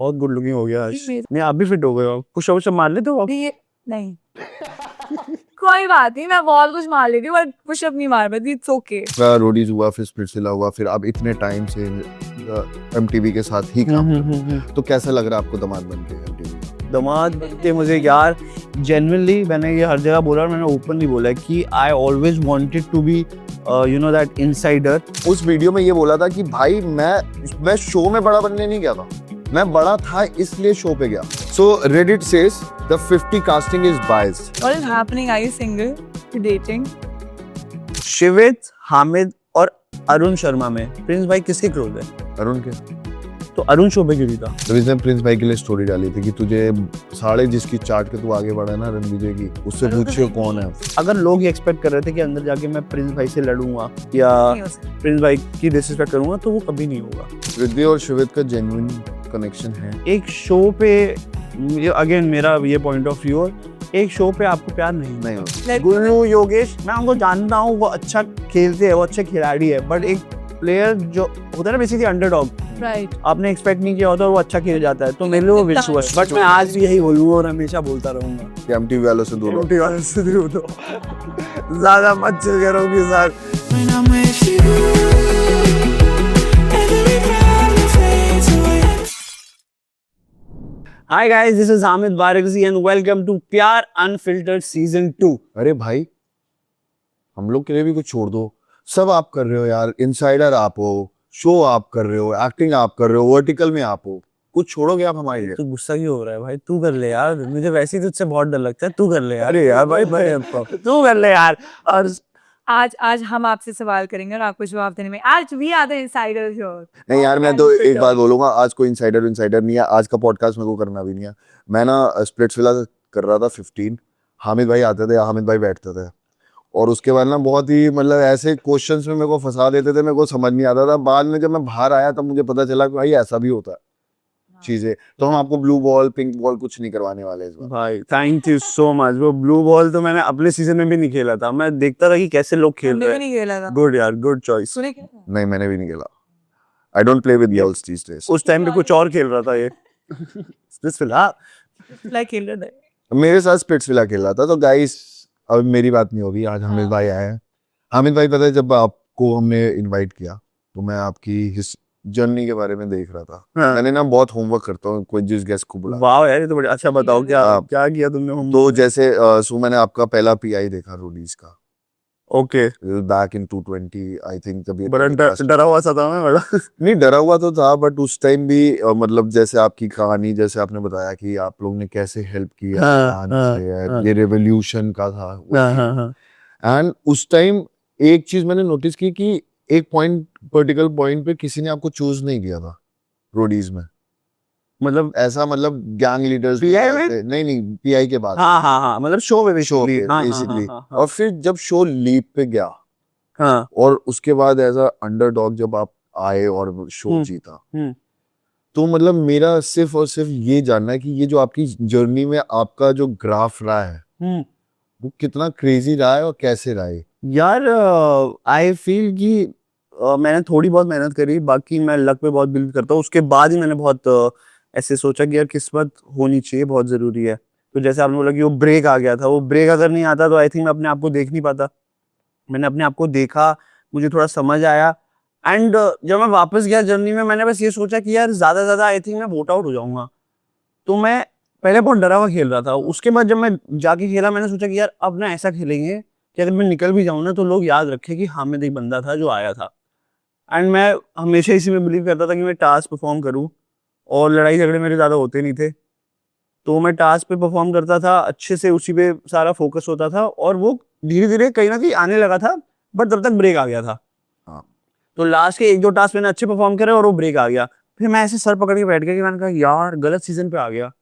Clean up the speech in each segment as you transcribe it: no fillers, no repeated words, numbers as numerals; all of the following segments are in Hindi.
बहुत गुड लुकिंग हो गया आज। नहीं आप भी फिट हो गए हो। पुशअप मार लेते हो आप? नहीं कोई बात नहीं, मैं बहुत कुछ मार लेती हूँ बट पुशअप नहीं मार पाती। It's okay. रोडीज हुआ, फिर स्प्लिट्सविला हुआ, फिर आप इतने टाइम से एमटीवी के साथ ही काम कर रहे हो। तो कैसा लग रहा है आपको दामाद बन के एमटीवी? दामाद बनते मुझे यार जेन्युइनली मैंने ये हर जगह बोला और मैंने ओपनली बोला कि I always wanted to be you know that insider. उस वीडियो में ये बोला था कि भाई मैं शो में बड़ा बनने नहीं गया था, मैं बड़ा था इसलिए शो पे गया। So Reddit says the 50 casting is biased. What is happening? Are you single? You dating? Shivit, Hamid और अरुण शर्मा में प्रिंस भाई किसके क्लोज है? अरुण के तो अरुण शो पे क्यों नहीं था? तो इसने प्रिंस भाई के लिए स्टोरी डाली थी कि तुझे साढ़े जिसकी चार्ट के तू आगे बढ़ा है ना रणविजय की, उससे पूछिए कौन है। अगर लोग ये एक्सपेक्ट कर रहे थे कि अंदर जाके मैं प्रिंस भाई से लड़ूंगा या प्रिंस भाई की डिसरिस्पेक्ट करूंगा तो वो कभी नहीं होगा। रिद्धि और शिवित का जेन्युइन कनेक्शन है। एक शो पे अगेन मेरा ये पॉइंट ऑफ व्यू है, एक शो पे आपको प्यार नहीं होगा। गुरु योगेश मैं उनको जानता हूँ, वो अच्छा खेलते हैं, वो अच्छे खिलाड़ी है, बट एक प्लेयर जो होता है ना बेसिकली अंडरडॉग, राइट, आपने एक्सपेक्ट नहीं किया होता और वो अच्छा खेल जाता है, तो मेरे लिए वो विश्व है। बट मैं आज भी यही बोलूंगा और हमेशा बोलता रहूंगा कि एमटीवी वालों से दूर एमटीवी वालों से दूर हो, ज्यादा मत चिल करो के साथ। Hi guys, this is Hamid Barakzi and welcome to प्यार अनफिल्टर्ड सीजन 2। अरे भाई हम लोग के लिए भी कुछ छोड़ दो, सब आप कर रहे हो यार। इनसाइडर आप हो, शो आप कर रहे हो, एक्टिंग आप कर रहे हो, वर्टिकल में आप हो, कुछ छोड़ोगे आप हमारे लिए? तू गुस्सा क्यों हो रहा है भाई? तू कर ले यार, मुझे वैसे ही तुझसे बहुत डर लगता है, तू कर ले यार। अरे यार भाई तू कर ले यार। और आज हम आपसे सवाल करेंगे और आपको जवाब देने में आज भी आते हैं इनसाइडर शो। नहीं यार, मैं तो एक बात बोलूंगा, आज कोई इनसाइडर नहीं है, आज का पॉडकास्ट मेरे को करना भी नहीं है। मैं ना स्प्लिट्सविला कर रहा था 15, हामिद भाई आते थे, हामिद भाई बैठते थे और उसके बाद ना बहुत ही मतलब ऐसे क्वेश्चंस में मेरे को फंसा देते थे, मेरे को समझ नहीं आता था। बाद में जब मैं बाहर आया तब मुझे पता चला कि भाई ऐसा भी होता है चीजें। तो हम आपको ब्लू बॉल पिंक बॉल कुछ नहीं करवाने वाले इस बार। भाई थैंक यू सो मच। वो ब्लू बॉल तो मैंने अपने सीजन में भी नहीं खेला था, मैं देखता था कि कैसे लोग खेल रहे हैं। गुड यार, गुड चॉइस। नहीं मैंने भी नहीं खेला। I don't play with girls these days. उस टाइम पे कुछ और खेल रहा था ये स्प्लिट्सविला खेल रहा था, मेरे साथ स्प्लिट्सविला खेल रहा था। तो गाइस अब मेरी बात नहीं होगी, आज हामिद भाई आए हैं। हामिद भाई पता है जब आपको हमने इनवाइट किया तो मैं आपकी जर्नी के बारे में देख रहा था। हाँ। मैंने ना बहुत होमवर्क करता हूँ कोई जिस गेस्ट को बुला। वाह यार, ये तो बड़ा अच्छा। बताओ क्या क्या किया तुमने होमवर्क? तो जैसे सो मैंने आपका पहला पीआई देखा रोडीज का। Okay, back in 220 I think. तभी बड़ा डरा हुआ सा था मैं बड़ा। नहीं डरा हुआ तो था, बट उस टाइम भी मतलब जैसे आपकी कहानी, जैसे आपने बताया कि आप लोग ने कैसे हेल्प किया। हाँ, ये रेवोल्यूशन का था। हाँ। एंड उस टाइम एक चीज मैंने नोटिस की कि एक पर्टिकुलर पॉइंट पे किसी ने आपको चूज नहीं किया था रोडीज में। मतलब ऐसा मतलब गैंग लीडर्स PI में? नहीं पीआई के बाद। हाँ, मतलब शो में भी शो बेसिकली। और फिर जब शो लीप पे गया, हाँ, और उसके बाद एज अ अंडरडॉग जब आप आए और शो जीता, तो मतलब मेरा सिर्फ और सिर्फ ये जानना है कि ये जो आपकी जर्नी में आपका जो ग्राफ रहा है वो कितना क्रेजी रहा है और कैसे रहा है? यार आई फील कि मैंने थोड़ी बहुत मेहनत करी, बाकी मैं लक पे बहुत बिलीव करता हूँ। उसके बाद ही मैंने बहुत ऐसे सोचा कि यार किस्मत होनी चाहिए, बहुत जरूरी है। तो जैसे आपने बोला कि वो ब्रेक आ गया था, वो ब्रेक अगर नहीं आता तो आई थिंक मैं अपने आप को देख नहीं पाता। मैंने अपने आप को देखा, मुझे थोड़ा समझ आया, एंड जब मैं वापस गया जर्नी में मैंने बस ये सोचा कि यार ज्यादा आई थिंक मैं वोट आउट हो जाऊंगा। तो मैं पहले बहुत डरा हुआ खेल रहा था। उसके बाद जब मैं जाके खेला मैंने सोचा कि यार अब ना ऐसा खेलेंगे कि अगर मैं निकल भी जाऊं ना तो लोग याद रखें कि हामिद एक बंदा था जो आया था। एंड मैं हमेशा इसी में बिलीव करता था कि मैं टास्क परफॉर्म करूं, और लड़ाई झगड़े मेरे ज़्यादा होते नहीं थे, तो मैं टास्क पे परफॉर्म करता था अच्छे से, उसी पे सारा फोकस होता था, और वो धीरे धीरे कहीं ना कहीं आने लगा था। बट तब तक ब्रेक आ गया था। तो लास्ट के 1-2 टास्क मैंने अच्छे परफॉर्म करे और वो ब्रेक आ गया। फिर मैं ऐसे सर पकड़ के बैठ गया कि मैंने कहा यार गलत सीजन पे आ गया।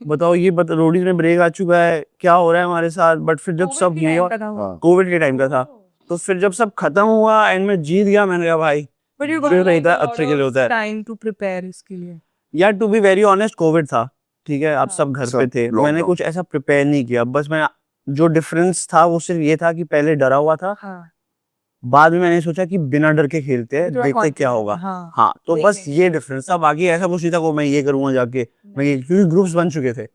बताओ ये रोडीज में ब्रेक आ चुका है, क्या हो रहा है हमारे साथ। बट फिर जब सब कोविड के टाइम का था, तो फिर जब सब खत्म हुआ एंड मैं जीत गया, मैंने कहा भाई अच्छे के लिए होता है टाइम टू प्रिपेयर इसके लिए। यार to be very honest, covid था, ठीक है, आप सब घर पे थे, मैंने कुछ ऐसा प्रिपेयर नहीं किया। बस मैं जो डिफरेंस था वो सिर्फ ये था कि पहले डरा हुआ था, बाद में मैंने सोचा कि बिना डर के खेलते हैं, थोड़ा देखते क्या confident, होगा। हाँ। हाँ, तो बस देखने ये डिफरेंस था, बाकी ऐसा कुछ नहीं था वो मैं ये करूंगा जाके, मैं ये, क्योंकि ग्रुप्स बन चुके थे,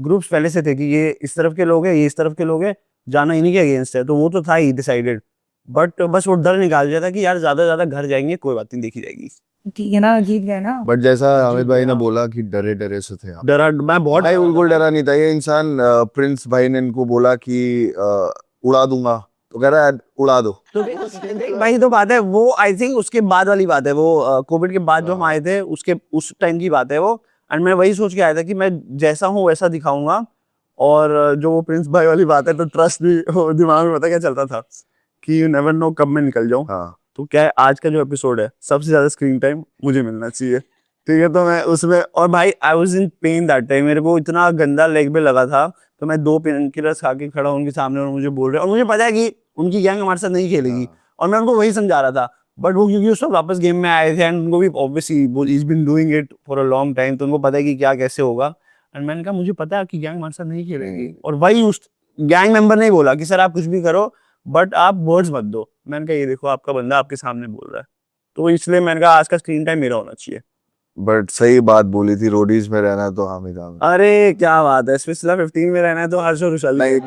ग्रुप्स पहले से थे कि ये इस तरफ के लोग हैं, ये इस तरफ के लोग हैं, जाना इन्हीं के अगेंस्ट है, तो वो तो था ही डिसाइडेड। बट बस वो डर निकाल दिया था कि यार ज्यादा से ज्यादा घर जाएंगे, कोई बात नहीं, देखी जाएगी। ठीक है ना, जीत गए ना। बट जैसा हामिद भाई ने बोला कि डरे डरे से थे आप, डरा मैं बहुत भाई बिल्कुल डरा नहीं था ये इंसान। प्रिंस भाई ने इनको बोला कि उड़ा दूंगा, तो कह रहा है उड़ा दो। तो भाई तो बात है वो, आई थिंक उसके बाद वाली बात है वो, कोविड के बाद जो हम आए थे उसके उस टाइम की बात है वो। एंड मैं वही सोच के आया था कि मैं जैसा हूँ वैसा दिखाऊंगा। और जो वो प्रिंस भाई वाली बात है, तो ट्रस्ट भी वो दिमाग में पता क्या चलता था कि यू नेवर नो कब मैं निकल जाऊं। हाँ, तो क्या है, आज का जो एपिसोड है सबसे ज्यादा स्क्रीन टाइम मुझे मिलना चाहिए, ठीक है। तो मैं उसमें, और भाई I was in pen that time, मेरे को इतना गंदा लेग पे लगा था, तो मैं 2 पेन किलर्स खा के खड़ा हूं उनके सामने और मुझे बोल रहे हैं, और मुझे पता है कि उनकी गैंग हमारे साथ नहीं खेलेगी, और मैं उनको वही समझा रहा था। बट वो क्योंकि उस वक्त वापस गेम में आए थे, एंड उनको भी ऑब्वियसली वो is been doing it for a long time, तो उनको पता है कि क्या कैसे होगा। एंड मैंने कहा मुझे पता है आपकी गैंग हमारे साथ नहीं खेलेगी, और वही उस गैंग मेंबर ने बोला कि सर आप कुछ भी करो बट आप वर्ड्स मत दो। मैंने कहा ये देखो आपका बंदा आपके सामने बोल रहा है, तो इसलिए मैंने कहा आज का स्क्रीन टाइम मेरा होना चाहिए। बट सही बात बोली थी, रोडीज में रहना तो हामिद हामिद। अरे क्या बात है, स्पेशल 15 में रहना है तो हर्ष और विशाल। नहीं,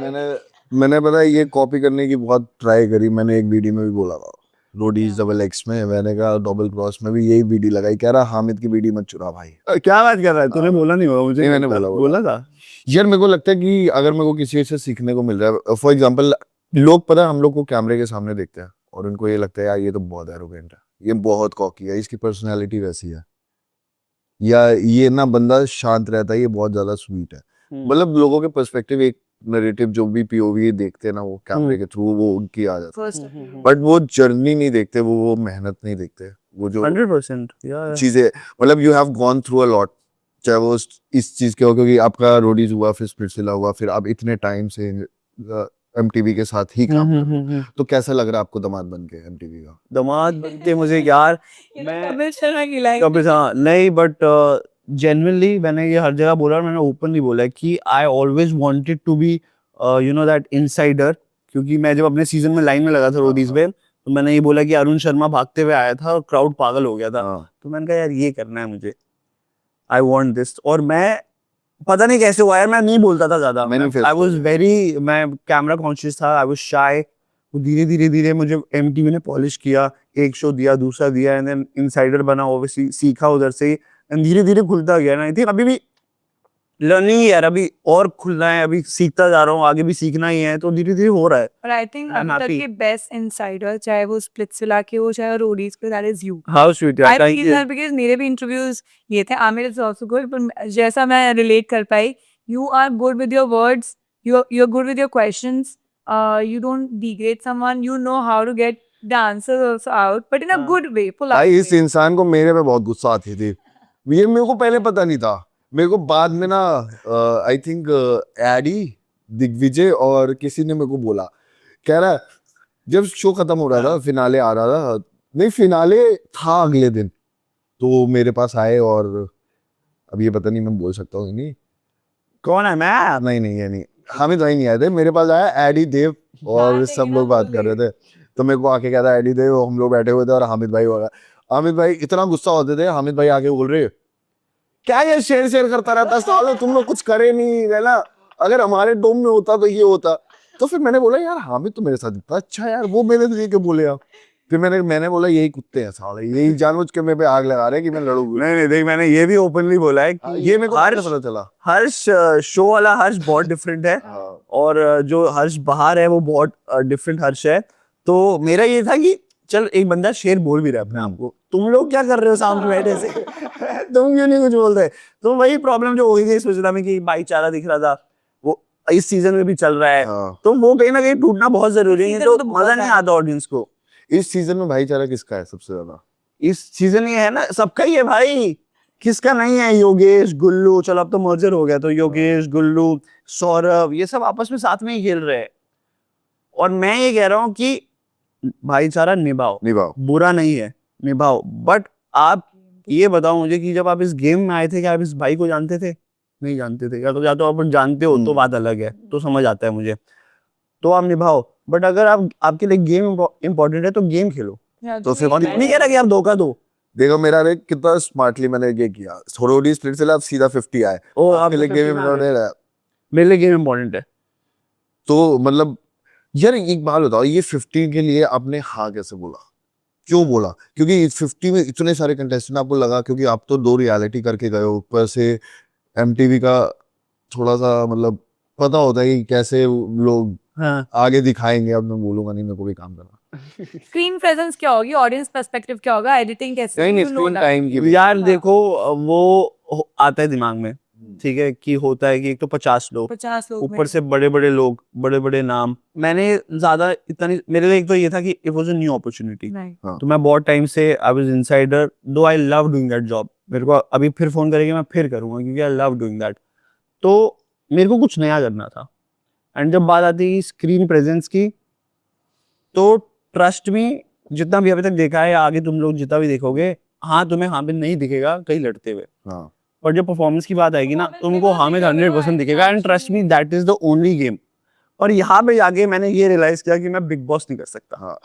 मैंने पता है ये कॉपी करने की बहुत ट्राई करी, मैंने एक वीडियो में भी बोला था रोडीज डबल एक्स में, मैंने कहा डबल क्रॉस में भी यही वीडियो लगाई, कह रहा हामिद की वीडियो मत चुरा भाई। क्या बात कर रहा है, तूने बोला नहीं होगा मुझे। नहीं, मैंने बोला था यार। मेरे को लगता है कि अगर मेरे को किसी से सीखने को मिल रहा है, फॉर एग्जांपल लोग पता है हम लोग को कैमरे के सामने देखते हैं और उनको ये लगता है यार ये तो बहुत एरोगेंट है, ये बहुत कॉकी है, इसकी पर्सनैलिटी वैसी है, या ये ना बंदा शांत रहता है, ये बहुत ज्यादा स्वीट है। मतलब लोगों के पर्सपेक्टिव, एक नैरेटिव जो भी पीओवी देखते हैं ना वो कैमरे के थ्रू, वो उनकी आ जाती है। बट वो जर्नी नहीं देखते, वो मेहनत नहीं देखते, वो जो 100% चीजें, मतलब you have gone through a lot, चाहे वो इस चीज के हो, क्योंकि आपका रोडीज हुआ, फिर स्प्लिट्सविला हुआ, फिर आप इतने टाइम से एमटीवी के साथ ही काम कर रहे हो। तो कैसा लग रहा है आपको दामाद बन के एमटीवी का? दामाद बन के मुझे यार, मैं कपिल शर्मा की लाइन कभी हाँ नहीं, बट जेन्युइनली मैंने ये हर जगह बोला और मैंने ओपनली बोला है कि I always wanted to be you know that insider, क्योंकि मैं जब अपने सीजन में लाइन में लगा था रोडीज में, तो मैंने ये बोला कि अरुण शर्मा भागते हुए आया था और क्राउड पागल हो गया था। तो मैंने कहा यार ये करना है मुझे, आई वांट दिस। और मैं पता नहीं कैसे हुआ यार, मैं नहीं बोलता था ज्यादा, आई वाज वेरी, मैं कैमरा कॉन्शियस था, आई वाज शाय। धीरे धीरे मुझे एमटीवी ने पॉलिश किया, एक शो दिया, दूसरा दिया, एंड देन इनसाइडर बना, ऑब्वियसली सीखा उधर से, एंड धीरे धीरे खुलता गया ना। आई थिंक अभी भी लर्निंग यार, अभी और खुलना है, अभी सीखता जा रहा हूँ, आगे भी सीखना ही है, तो धीरे धीरे हो रहा है। और आई थिंक I'm अभी तक happy. के बेस्ट इनसाइडर, चाहे वो स्प्लिट्सविला के हो चाहे रोडीज पे, that is you. How sweet I यार, thank feel you. That because मेरे भी इंटरव्यूज ये थे, आमिर इज आल्सो गुड, पर जैसा मैं रिलेट कर पाई, you are good with your words, you are good with your questions, you don't degrade someone, you know how to get the answers also out, but in a good way, polite भाई इस way. इंसान को मेरे पे बहुत गुस्सा आती थी, ये मेरे को पहले पता नहीं था, मेरे को बाद में ना आई थिंक एडी, दिग्विजय और किसी ने मेरे को बोला, कह रहा है जब शो खत्म हो रहा था, फिनाले आ रहा था, नहीं फिनाले था अगले दिन, तो मेरे पास आए, और अब ये पता नहीं मैं बोल सकता हूँ नहीं, कौन है मैं? नहीं ये नहीं, हामिद भाई नहीं आए थे, मेरे पास आया एडी देव और सब लोग बात कर रहे थे, तो मेरे को आके कहता एडी देव, हम लोग बैठे हुए थे और हामिद भाई वगैरह, हामिद भाई इतना गुस्सा होते थे, हामिद भाई आके बोल रहे क्या ये शेयर करता रहता, सालों तुम लोग कुछ करे नहीं है ना, अगर हमारे डोम में होता तो ये होता। तो फिर मैंने बोला यार हामिद तो मेरे साथ इतना अच्छा यार, वो मेरे से क्यों बोले आप? फिर मैंने बोला यही कुत्ते हैं साले, यही जानबूझ के मेरे पे आग लगा रहे हैं कि मैं लड़ूंगा। नहीं देख, मैंने ये भी ओपनली बोला है कि ये मेरे को हर्ष पता चला, हर्ष शो वाला हर्ष बहुत डिफरेंट है, और जो हर्ष बाहर है वो बहुत डिफरेंट हर्ष है। तो मेरा ये था कि चल एक बंदा शेर बोल भी रहा है अपने आप को, तुम लोग क्या कर रहे हो सामने बैठे से तुम क्यों नहीं कुछ बोल रहे? तो वही प्रॉब्लम जो हो गई थी इस सिलसिला में कि भाईचारा दिख रहा था, वो इस सीजन में भी चल रहा है, तो वो कहीं ना कहीं टूटना बहुत जरूरी है, तो मजा नहीं आता ऑडियंस को। इस सीजन में भाईचारा किसका है सबसे ज्यादा? इस सीजन ये है ना, सबका ही है भाई, किसका नहीं है? योगेश, गुल्लू, चलो अब तो मर्जर हो गया, तो योगेश, गुल्लू, सौरभ, ये सब आपस में साथ में ही खेल रहे हैं। और मैं ये कह रहा हूँ कि भाईचारा निभाओ, बुरा नहीं है, निभाओ। बट आप ये बताओ मुझे कि जब आप इस गेम में आए थे, क्या आप इस भाई को जानते थे? नहीं जानते थे, या तो आप जानते हो तो बात अलग है, तो समझ आता है मुझे। तो आप निभाओ, बट अगर आप आपके लिए गेम इंपॉर्टेंट है तो गेम खेलो। तो फिर और नहीं कह रहा कि आप धोखा दो। देखो मेरा रे कितना स्मार्टली मैंने ये किया, थोड़ी स्प्लिट से अब सीधा 50 आए। ओ आपके लिए गेम 50 आ गए। इम्पोर्टेंट है मेरे लिए गेम इंपॉर्टेंट है। तो मतलब यार एक बात बताओ, ये 50 के लिए आपने हाँ कैसे बोला, क्यों बोला? क्योंकि 50 में इतने सारे कंटेस्टेंट आपको लगा, क्योंकि आप तो 2 रियलिटी करके गए हो, ऊपर से एमटीवी का थोड़ा सा मतलब पता होता है कि कैसे लोग हाँ आगे दिखाएंगे। अब मैं बोलूंगा नहीं, मेरे को भी काम करना। स्क्रीन प्रेजेंस क्या होगी, ऑडियंस पर्सपेक्टिव क्या होगा, एडिटिंग कैसे, नहीं नहीं, you know screen that. Time की यार देखो वो आता है दिमाग में, ठीक है, कि होता है कि एक तो 50 लोग 50 लोग ऊपर से बड़े बड़े लोग, बड़े बड़े नाम। मैंने ज्यादा इतना नहीं, मेरे लिए एक तो ये था कि it was a new opportunity. नहीं तो मैं बहुत टाइम से आई वाज इनसाइडर, दो I love doing that job. मेरे को अभी फिर फोन करेंगे मैं फिर करूंगा क्योंकि आई लव डूइंग दैट। तो मेरे को कुछ नया करना था। एंड जब बात आती है स्क्रीन प्रेजेंस की, तो ट्रस्ट में जितना भी अभी तक देखा है या आगे तुम लोग जितना भी देखोगे, हाँ तुम्हें हाँ में नहीं दिखेगा कहीं लड़ते हुए, हाँ और जब परफॉर्मेंस की बात आएगी ना तुमको हाँ में 100% दिखेगा। And trust me that is the only game. और यहाँ पे जाके मैंने ये रियलाइज किया कि मैं बिग बॉस नहीं कर सकता। हाँ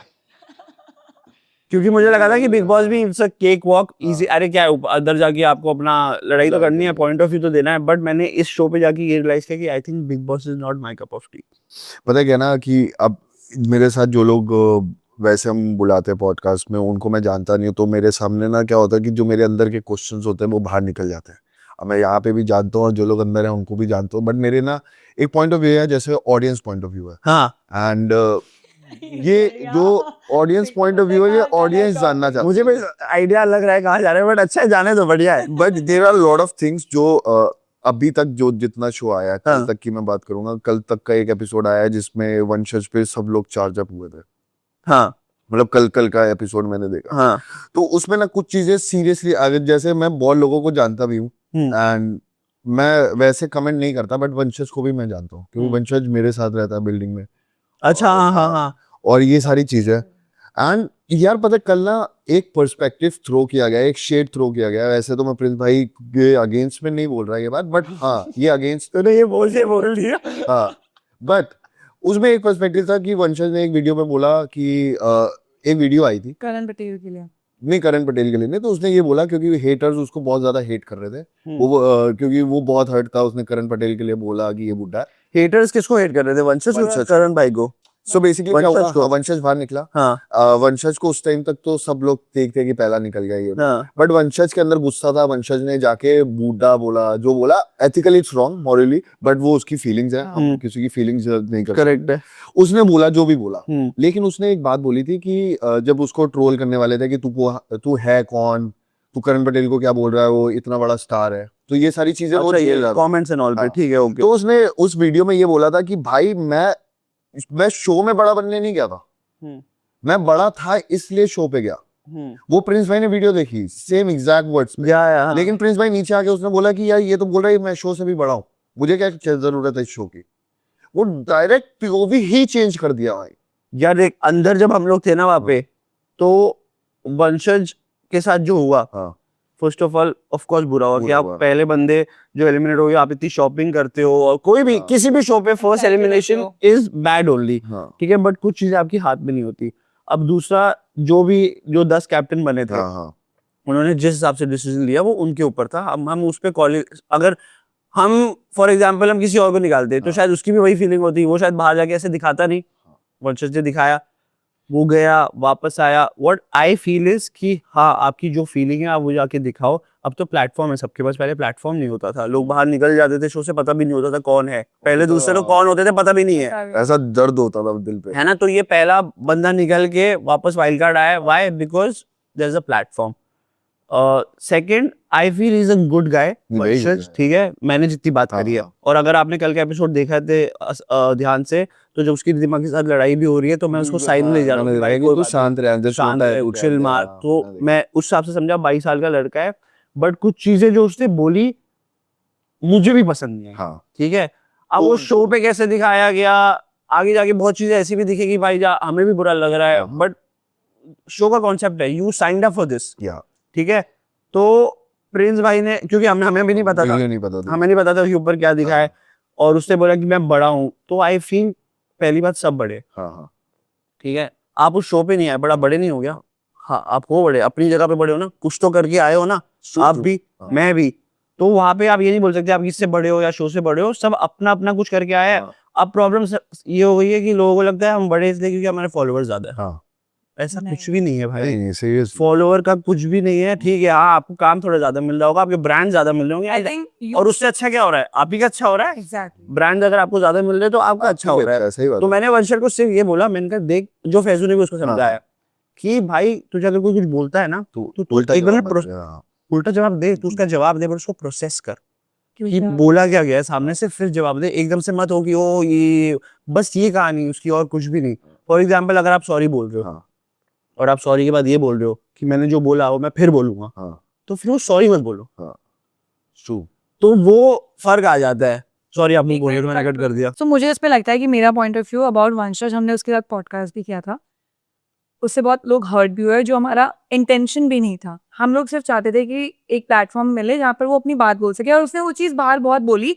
क्योंकि मुझे लगा था कि बिग बॉस भी it's a cake walk easy, अरे क्या है अंदर जाके आपको अपना लड़ाई तो करनी है, पॉइंट ऑफ व्यू तो देना है। बट मैंने इस शो पे जाके ये रियलाइज किया कि I think big boss is not my cup of T. पता है क्या ना कि अब मेरे साथ जो लोग वैसे हम बुलाते हैं पॉडकास्ट में, उनको मैं जानता नहीं हूँ, तो मेरे सामने ना क्या होता है कि जो मेरे अंदर के क्वेश्चंस होते हैं वो बाहर निकल जाते हैं। अब मैं यहाँ पे भी जानता हूँ और जो लोग अंदर हैं उनको भी जानता हूँ, बट मेरे ना एक पॉइंट ऑफ व्यू है, जैसे ऑडियंस पॉइंट ऑफ व्यू है। हाँ एंड ये जो ऑडियंस पॉइंट ऑफ व्यू है, ये ऑडियंस जानना चाहता है। मुझे भी आइडिया लग रहा है कहाँ जा रहे हैं, बट अच्छा है, जाने तो बढ़िया है। But there are lot of things जो अभी तक जो जितना शो आया है, कल हाँ। तक की मैं बात करूंगा, कल तक का एक एपिसोड आया है जिसमें वंशज पे सब लोग चार्ज अप हुए थे। हाँ मतलब कल का एपिसोड मैंने देखा, हाँ तो उसमें ना कुछ चीजें सीरियसली आगे, जैसे मैं बहुत लोगों को जानता भी हूँ एंड मैं वैसे कमेंट नहीं करता, बट वंशज को भी मैं जानता हूँ क्योंकि वंशज मेरे साथ रहता है बिल्डिंग में। अच्छा हाँ हाँ हाँ और ये सारी चीजें एंड यार पता है, कल ना एक पर्सपेक्टिव थ्रो किया गया, एक शेड थ्रो किया गया। वैसे तो मैं प्रिंस भाई के अगेंस्ट में नहीं बोल रहा ये बात, बट हाँ ये अगेंस्ट तूने ये बोल दिया। हाँ, बट उसमें एक पर्सपेक्टिव था कि वंशज ने एक वीडियो में बोला कि एक वीडियो आई थी, करण पटेल के लिए नहीं करण पटेल के लिए नहीं, तो उसने ये बोला क्योंकि हेटर्स उसको बहुत ज्यादा हेट कर रहे थे, वो क्योंकि वो बहुत हर्ट था, उसने करण पटेल के लिए बोला कि ये बुड्ढा है। हेटर्स किसको हेट कर रहे थे, वंशज वंशज। करण भाई को? सो बेसिकली क्या वंशज को। हुआ, वंशज बाहर निकला। हाँ वंशज को उस टाइम तक तो सब लोग देखते हैं कि पहला निकल गया ये, हाँ बट वंशज के अंदर गुस्सा था। वंशज ने जाके बूढ़ा बोला, जो बोला ethically it's wrong morally, but वो उसकी फीलिंग्स है, हम किसी की फीलिंग्स नहीं कर सकते। करेक्ट है। उसने बोला जो भी बोला, हम्म। लेकिन उसने एक बात बोली थी कि जब उसको ट्रोल करने वाले थे कि तू है कौन, तू करण पटेल को क्या बोल रहा है, वो इतना बड़ा स्टार है, तो ये सारी चीजें वो अच्छा झेल ये रहा था। कमेंट्स एंड ऑल पे हाँ। ठीक है ओके। तो उसने उस वीडियो में ये बोला था कि भाई मैं शो में बड़ा बनने नहीं गया था, मैं बड़ा था इसलिए शो पे गया। वो प्रिंस भाई ने वीडियो देखी, सेम एग्जैक्ट वर्ड्स में, या लेकिन प्रिंस भाई नीचे आके उसने बोला कि यार ये तो बोल रहा है मैं शो से भी बड़ा हूँ, मुझे क्या जरूरत है इस शो की। वो डायरेक्ट पीओवी ही चेंज कर दिया भाई। यार एक अंदर जब हम लोग थे ना वहां पे, तो वंशज के साथ जो हुआ, हाँ first of all of course बुरा हुआ कि बुरा आप हुआ। पहले बंदे जो एलिमिनेट हो गए, आप इतनी शॉपिंग करते हो, और कोई भी हाँ। किसी भी शो पे फर्स्ट Excited एलिमिनेशन रहते इज बैड ओनली, हाँ ठीक है, बट कुछ चीजें आपकी हाथ में नहीं होती। अब दूसरा जो 10 कैप्टन बने थे, हाँ हाँ उन्होंने जिस हिसाब से डिसीजन लिया वो उनके ऊपर था। हम उस पे कॉलेज, अगर हम फॉर एग्जांपल हम किसी और को निकालते तो हाँ। शायद उसकी भी वही फीलिंग होती, वो शायद बाहर जाके ऐसे दिखाता नहीं। वंशज ने दिखाया, वो गया वापस आया। व्हाट आई फील इज कि हाँ आपकी जो फीलिंग है आप वो जाके दिखाओ। अब तो प्लेटफॉर्म है सबके पास, पहले प्लेटफॉर्म नहीं होता था, लोग बाहर निकल जाते थे शो से, पता भी नहीं होता था कौन है, पहले तो दूसरे लोग कौन होते थे पता भी नहीं है, ऐसा दर्द होता था दिल पे। है ना। तो ये पहला बंदा निकल के वापस वाइल्ड कार्ड आया, why? Because there is a platform. Second I feel is a good guy Very good वंशज, guy. ठीक है, मैंने जितनी बात हाँ, करी है। हाँ। और अगर आपने कल का एपिसोड देखा थे ध्यान से, तो जब उसकी दिमाग के साथ लड़ाई भी हो रही है तो मैं उसको साइड में ले जा रहा हूँ, भाई कोई तू बात शांत रह, नहीं, शांत है, चिल मार। तो मैं उस हिसाब से समझा 22 साल का लड़का है, बट कुछ चीजें जो उसने बोली मुझे भी पसंद नहीं आई, हाँ ठीक है। अब वो शो पे कैसे दिखाया गया, आगे जाके बहुत चीजें ऐसी भी दिखेगी भाई जा हमें भी बुरा लग रहा है, हाँ। बट शो का कॉन्सेप्ट है, you signed up for this, या ठीक है। तो प्रिंस भाई ने, क्योंकि हमें भी नहीं पता था, मुझे नहीं पता था। हमें नहीं पता था कि ऊपर क्या दिखा है, और उसने बोला कि मैं बड़ा हूँ, तो आई फील पहली बात सब बड़े, हाँ हाँ ठीक है, आप उस शो पे नहीं आए, बड़ा बड़े नहीं हो गया, हाँ आप हो बड़े, अपनी जगह पे बड़े हो ना, कुछ तो करके आए हो ना, आप भी, हाँ। मैं भी, तो वहां पे आप ये नहीं बोल सकते आप इससे बड़े हो या शो से बड़े हो, सब अपना अपना कुछ करके आए हैं। हाँ। अब प्रॉब्लम ये हो गई है कि लोगों को लगता है हम बड़े इसलिए क्योंकि हमारे फॉलोअर्स ज्यादा है, हाँ ऐसा नहीं। कुछ भी नहीं है भाई, नहीं सीरियस फॉलोअर का कुछ भी नहीं है, ठीक है, हाँ आपको काम थोड़ा ज्यादा मिल रहा होगा, आपके ब्रांड ज्यादा मिल रहे I होंगे, think you और उससे अच्छा क्या हो रहा है, आप ही का अच्छा हो रहा है, exactly. ब्रांड अगर आपको ज्यादा मिल रहे हैं तो आपका अच्छा हो रहा है। सही बात तो है। मैंने वंशल को सिर्फ ये बोला, मैंने कहा देख, जो फैजू ने भी उसको हाँ। समझाया कि भाई तुझे अगर कोई कुछ बोलता है ना तू तो उल्टा एक बार जवाब ना मत दे, हाँ। उल्टा जवाब दे, तू उसका जवाब दे, पर उसको प्रोसेस कर कि क्योंकि बोला क्या गया है सामने से, फिर जवाब दे, एकदम से मत हो कि ओ ये बस ये कहानी उसकी और कुछ भी नहीं। फॉर एग्जाम्पल अगर आप सॉरी बोल रहे हो हाँ और आप सॉरी के बाद ये बोल रहे हो कि मैंने जो बोला वो मैं फिर बोलूंगा, हाँ तो फिर वो सॉरी मत बोलो, ट्रू। तो वो फर्क आ जाता है। सॉरी आपने एक बोलिए तो मिनट मैंने कट कर दिया। तो मुझे इस पे लगता है कि मेरा पॉइंट ऑफ व्यू अबाउट वंशज, हमने उसके साथ पॉडकास्ट भी किया था, उससे बहुत लोग हर्ट भी हुए, जो हमारा इंटेंशन भी नहीं था। हम लोग सिर्फ चाहते थे कि एक प्लेटफॉर्म मिले जहाँ पर वो अपनी बात बोल सके, और उसने वो चीज़ बाहर बहुत बोली।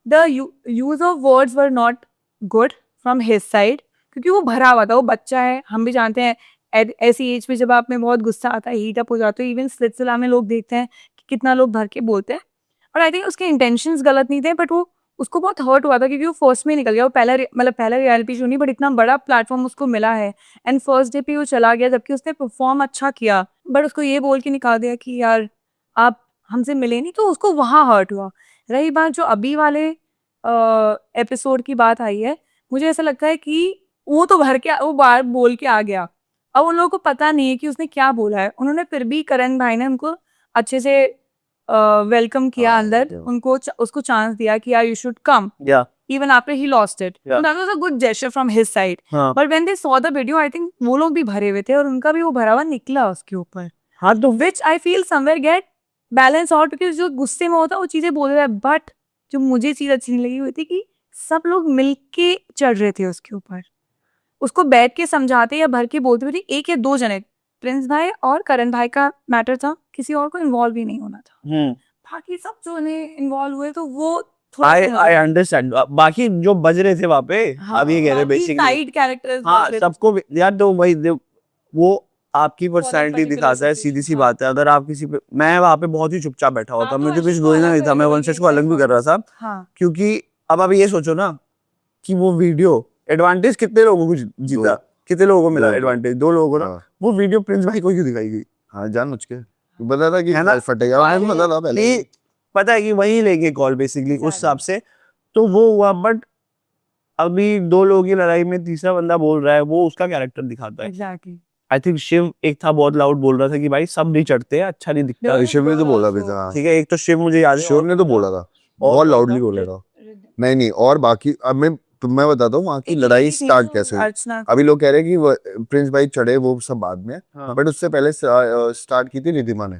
The use of words were not good from his side, क्योंकि वो भरा हुआ था, वो बच्चा है, हम भी जानते हैं ऐसी एज पे जब आप में बहुत गुस्सा आता है, हीट अप हो जाते हो, इवन सिलसिला में लोग देखते हैं कि कितना लोग भर के बोलते हैं। और आई थिंक उसके इंटेंशंस गलत नहीं थे, बट वो उसको बहुत हर्ट हुआ था क्योंकि वो फर्स्ट में निकल गया। वो पहला रियलिटी शो नहीं, बट इतना बड़ा प्लेटफॉर्म उसको मिला है, एंड फर्स्ट डे पे वो चला गया जबकि उसने परफॉर्म अच्छा किया, बट उसको ये बोल के निकाल दिया कि यार आप हमसे मिले नहीं, तो उसको वहाँ हर्ट हुआ। रही बात जो अभी वाले एपिसोड की बात आई है, मुझे ऐसा लगता है कि वो तो भर के वो बार बोल के आ गया, अब उन लोगों को पता नहीं है कि उसने क्या बोला है। उन्होंने फिर भी, करण भाई ने उनको अच्छे से वेलकम किया हाँ, अंदर, yeah. उनको उसको चांस दिया कि यार यू शुड कम, या even after he lost it. Yeah. So that was a good gesture from his side. हाँ But when they saw the video, I think वो लोग भी भरे हुए थे और उनका भी वो भरा हुआ निकला उसके ऊपर, हाँ तो which I feel somewhere get balance out, क्योंकि जो गुस्से में होता है वो चीजें बोल रहा है, बट जो मुझे चीज अच्छी नहीं लगी हुई थी कि सब लोग मिलके चढ़ रहे थे उसके ऊपर, उसको बैठ के समझाते या भर के बोलते हुए, एक या दो जने, प्रिंस भाई और करण भाई का मैटर था, किसी और को इन्वॉल्व भी नहीं होना था। बाकी सब जो इन्वॉल्व हुए तो वो आई अंडरस्टैंड। बाकी जो बज रहे थे वहाँ पे, अब ये कह रहे बेसिकली साइड कैरेक्टर्स, हाँ सबको यार, तो वही वो आपकी पर्सनैलिटी particular दिखाता है, situation, सीधी सी हाँ। बात है। अगर आप किसी पे, मैं वहाँ पे बहुत ही चुपचाप बैठा हुआ आप था, तो मुझे कुछ वंशज को बोलना अलग नहीं था, मैं करोगे, वंशज को अलग भी कर रहा था, हाँ क्योंकि अब आप ये सोचो ना कि वो वीडियो एडवांटेज कितने लोगों को जीता, कितने लोगों को मिला दो। एडवांटेज, 2 लोगों को ना। हाँ। वो वीडियो प्रिंस भाई को क्यों दिखाई गई? हाँ जान के पता था कि है ना? फटेगा, मैंने पता था पहले। नहीं, पता है कि वही लेंगे कॉल बेसिकली उस हिसाब से, तो वो हुआ। बट अभी 2 लोगों की लड़ाई में तीसरा बंदा बोल रहा है, वो उसका कैरेक्टर दिखाता है। एग्जैक्टली। आई थिंक शिव एक था बहुत लाउड बोल रहा था कि भाई सब नहीं चढ़ते हैं, अच्छा नहीं दिखता। Yeah. शिव ने तो बोला भी था, ठीक है, एक तो शिव मुझे याद है, शिव ने तो बोला था, बहुत लाउडली बोला था। नहीं नहीं, और बाकी अब मैं बताता हूँ वहाँ की लड़ाई स्टार्ट कैसे हुई। अर्चना, अभी लोग कह रहे हैं कि प्रिंस भाई चढ़े, वो सब बाद में, हाँ। बट उससे पहले स्टार्ट की थी रिद्धिमा ने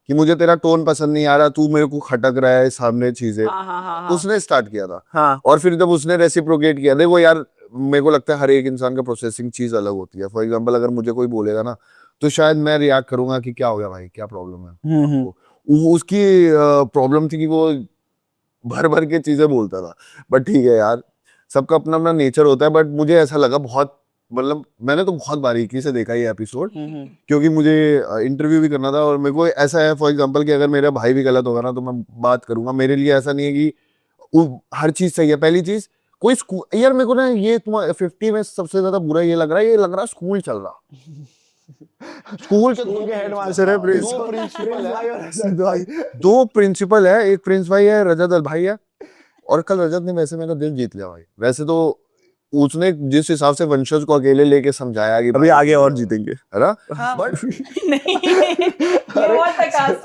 कि मुझे तेरा टोन पसंद नहीं आ रहा, तू मेरे को खटक रहा है सामने चीजें, उसने स्टार्ट किया था। हाँ और फिर जब उसने रेसिप्रोकेट किया, देखो यार मेरे को लगता है हर एक इंसान का प्रोसेसिंग चीज अलग होती है। फॉर एग्जांपल अगर मुझे कोई बोलेगा ना, तो शायद मैं रिएक्ट करूंगा कि क्या हो गया भाई, क्या प्रॉब्लम है। उसकी प्रॉब्लम थी कि वो भर भर के चीजें बोलता था। बट ठीक है यार, सबका अपना अपना नेचर होता है। बट मुझे ऐसा लगा बहुत, मतलब मैंने तो बहुत बारीकी से देखा ये एपिसोड, क्योंकि मुझे इंटरव्यू भी करना था। और मेरे को ऐसा है फॉर एग्जांपल कि अगर मेरा भाई भी गलत होगा ना तो मैं बात करूंगा। मेरे लिए ऐसा नहीं है कि हर चीज सही है। पहली चीज, कोई स्कूल, यार मेरे को ना ये 50 में सबसे ज्यादा बुरा ये लग रहा है स्कूल चल रहा। स्कूल के हेडमास्टर है दो प्रिंसिपल है, एक प्रिंस भाई है, रजत भाई है। और कल रजत ने वैसे मेरा दिल जीत लिया भाई। वैसे तो उसने जिस हिसाब से वंशज को अकेले लेके समझाया कि अभी आगे और जीतेंगे, है ना, बट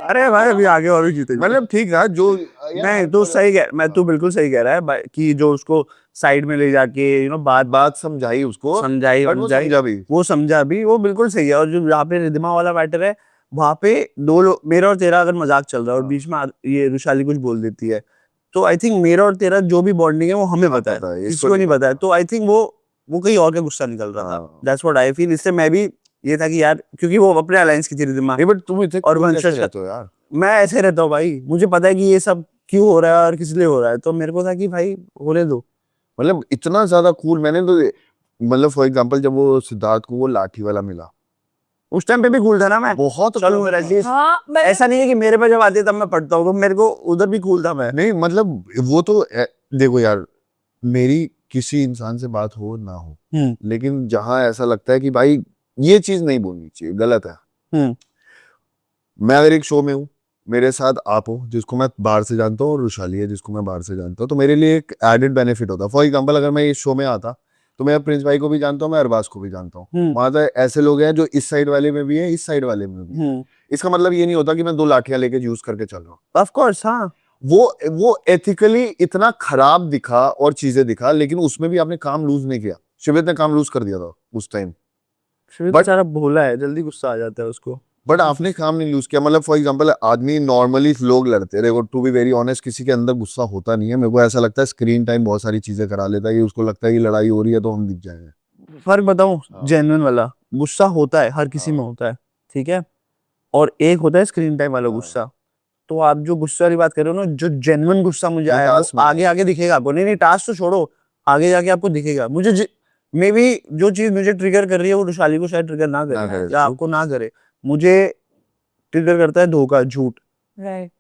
अरे भाई अभी आगे और भी जीतेंगे। मतलब ठीक है जो मैं तो सही कह, मैं तो बिल्कुल सही कह रहा है भाई, कि जो उसको साइड में ले जाके बात समझाई, उसको समझाई, वो समझा भी, वो बिल्कुल सही है। और जो यहाँ पे रिद्धिमा वाला मैटर है, वहाँ पे 2 लोग, मेरा और तेरा अगर मजाक चल रहा है और बीच में ये रुशाली कुछ बोल देती है, तो आई थिंक मेरा और तेरा जो भी बॉन्डिंग है वो हमें पता है, इसको नहीं पता है। तो आई थिंक वो कहीं और का गुस्सा निकल रहा था। That's what I feel. इससे मैं भी ये था कि यार, क्योंकि वो अपने अलायंस की थी रिद्धिमा, बट तुम इतने और वंशज रहते हो यार। मैं ऐसे रहता हूँ भाई, मुझे पता है कि ये सब क्यों हो रहा है और किस लिए हो रहा है, तो मेरे को था कि भाई होने दो, मतलब इतना ज्यादा कूल। मैंने तो मतलब फॉर एग्जांपल जब वो सिद्धार्थ को वो लाठी वाला मिला, उस टाइम पे भी कूल था ना मैं, बहुत चलो cool मेरा था। एटलीस्ट हाँ ऐसा नहीं है कि मेरे पे जब आती है तब मैं पढ़ता हूँ, तो मेरे को उधर भी कूल था मैं। नहीं मतलब वो तो देखो यार, मेरी किसी इंसान से बात हो ना हो, लेकिन जहां ऐसा लगता है कि भाई ये चीज नहीं बोलनी चाहिए, गलत है। मैं अगर एक शो में हूँ, मेरे साथ आप हो जिसको मैं बाहर से जानता हूँ, और रुशाली है जिसको मैं बाहर से जानता हूँ, तो मेरे लिए एक एडेड बेनिफिट होता। फॉर एग्जांपल अगर मैं इस शो में आता तो मैं प्रिंस भाई को भी जानता हूँ, मैं अरबाज को भी जानता हूँ। वहां तो ऐसे लोग हैं जो इस साइड वाले में भी है, इस साइड वाले में भी है। इसका मतलब ये नहीं होता कि मैं 2 लाठियां लेके यूज करके चल रहा हूँ। ऑफ कोर्स, हाँ। वो एथिकली इतना खराब दिखा और चीजें दिखा, लेकिन उसमें भी आपने काम लूज नहीं किया। शिवित ने काम लूज कर दिया था उस टाइम, शिवित But- बेचारा भोला है, जल्दी गुस्सा आ जाता है उसको। बट आपने काम नहीं लूज किया। मतलब फॉर एग्जांपल आदमी नॉर्मली लोग लड़ते हैं, देखो टू बी वेरी ऑनेस्ट किसी के अंदर गुस्सा होता नहीं है। मेरे को ऐसा लगता है स्क्रीन टाइम बहुत सारी चीजें करा लेता है, कि उसको लगता है कि लड़ाई हो रही है तो हम दिख जाएंगे। फर्क बताऊं, हाँ। जेन्युइन वाला गुस्सा होता है, हर किसी में हाँ। होता है, ठीक है, और एक होता है स्क्रीन टाइम वाला हाँ। गुस्सा। तो आप जो गुस्से वाली बात कर रहे हो ना, जो जेन्युइन गुस्सा मुझे वो आया वो टास्क में आगे आगे दिखेगा आपको। नहीं नहीं, टास्क तो छोड़ो, आगे जाके आपको दिखेगा। मुझे मे बी जो चीज मुझे ट्रिगर कर रही है वो रुशाली को शायद ट्रिगर ना ना करे करे। या आपको ना करे। मुझे ट्रिगर करता है धोखा, झूठ, राइट।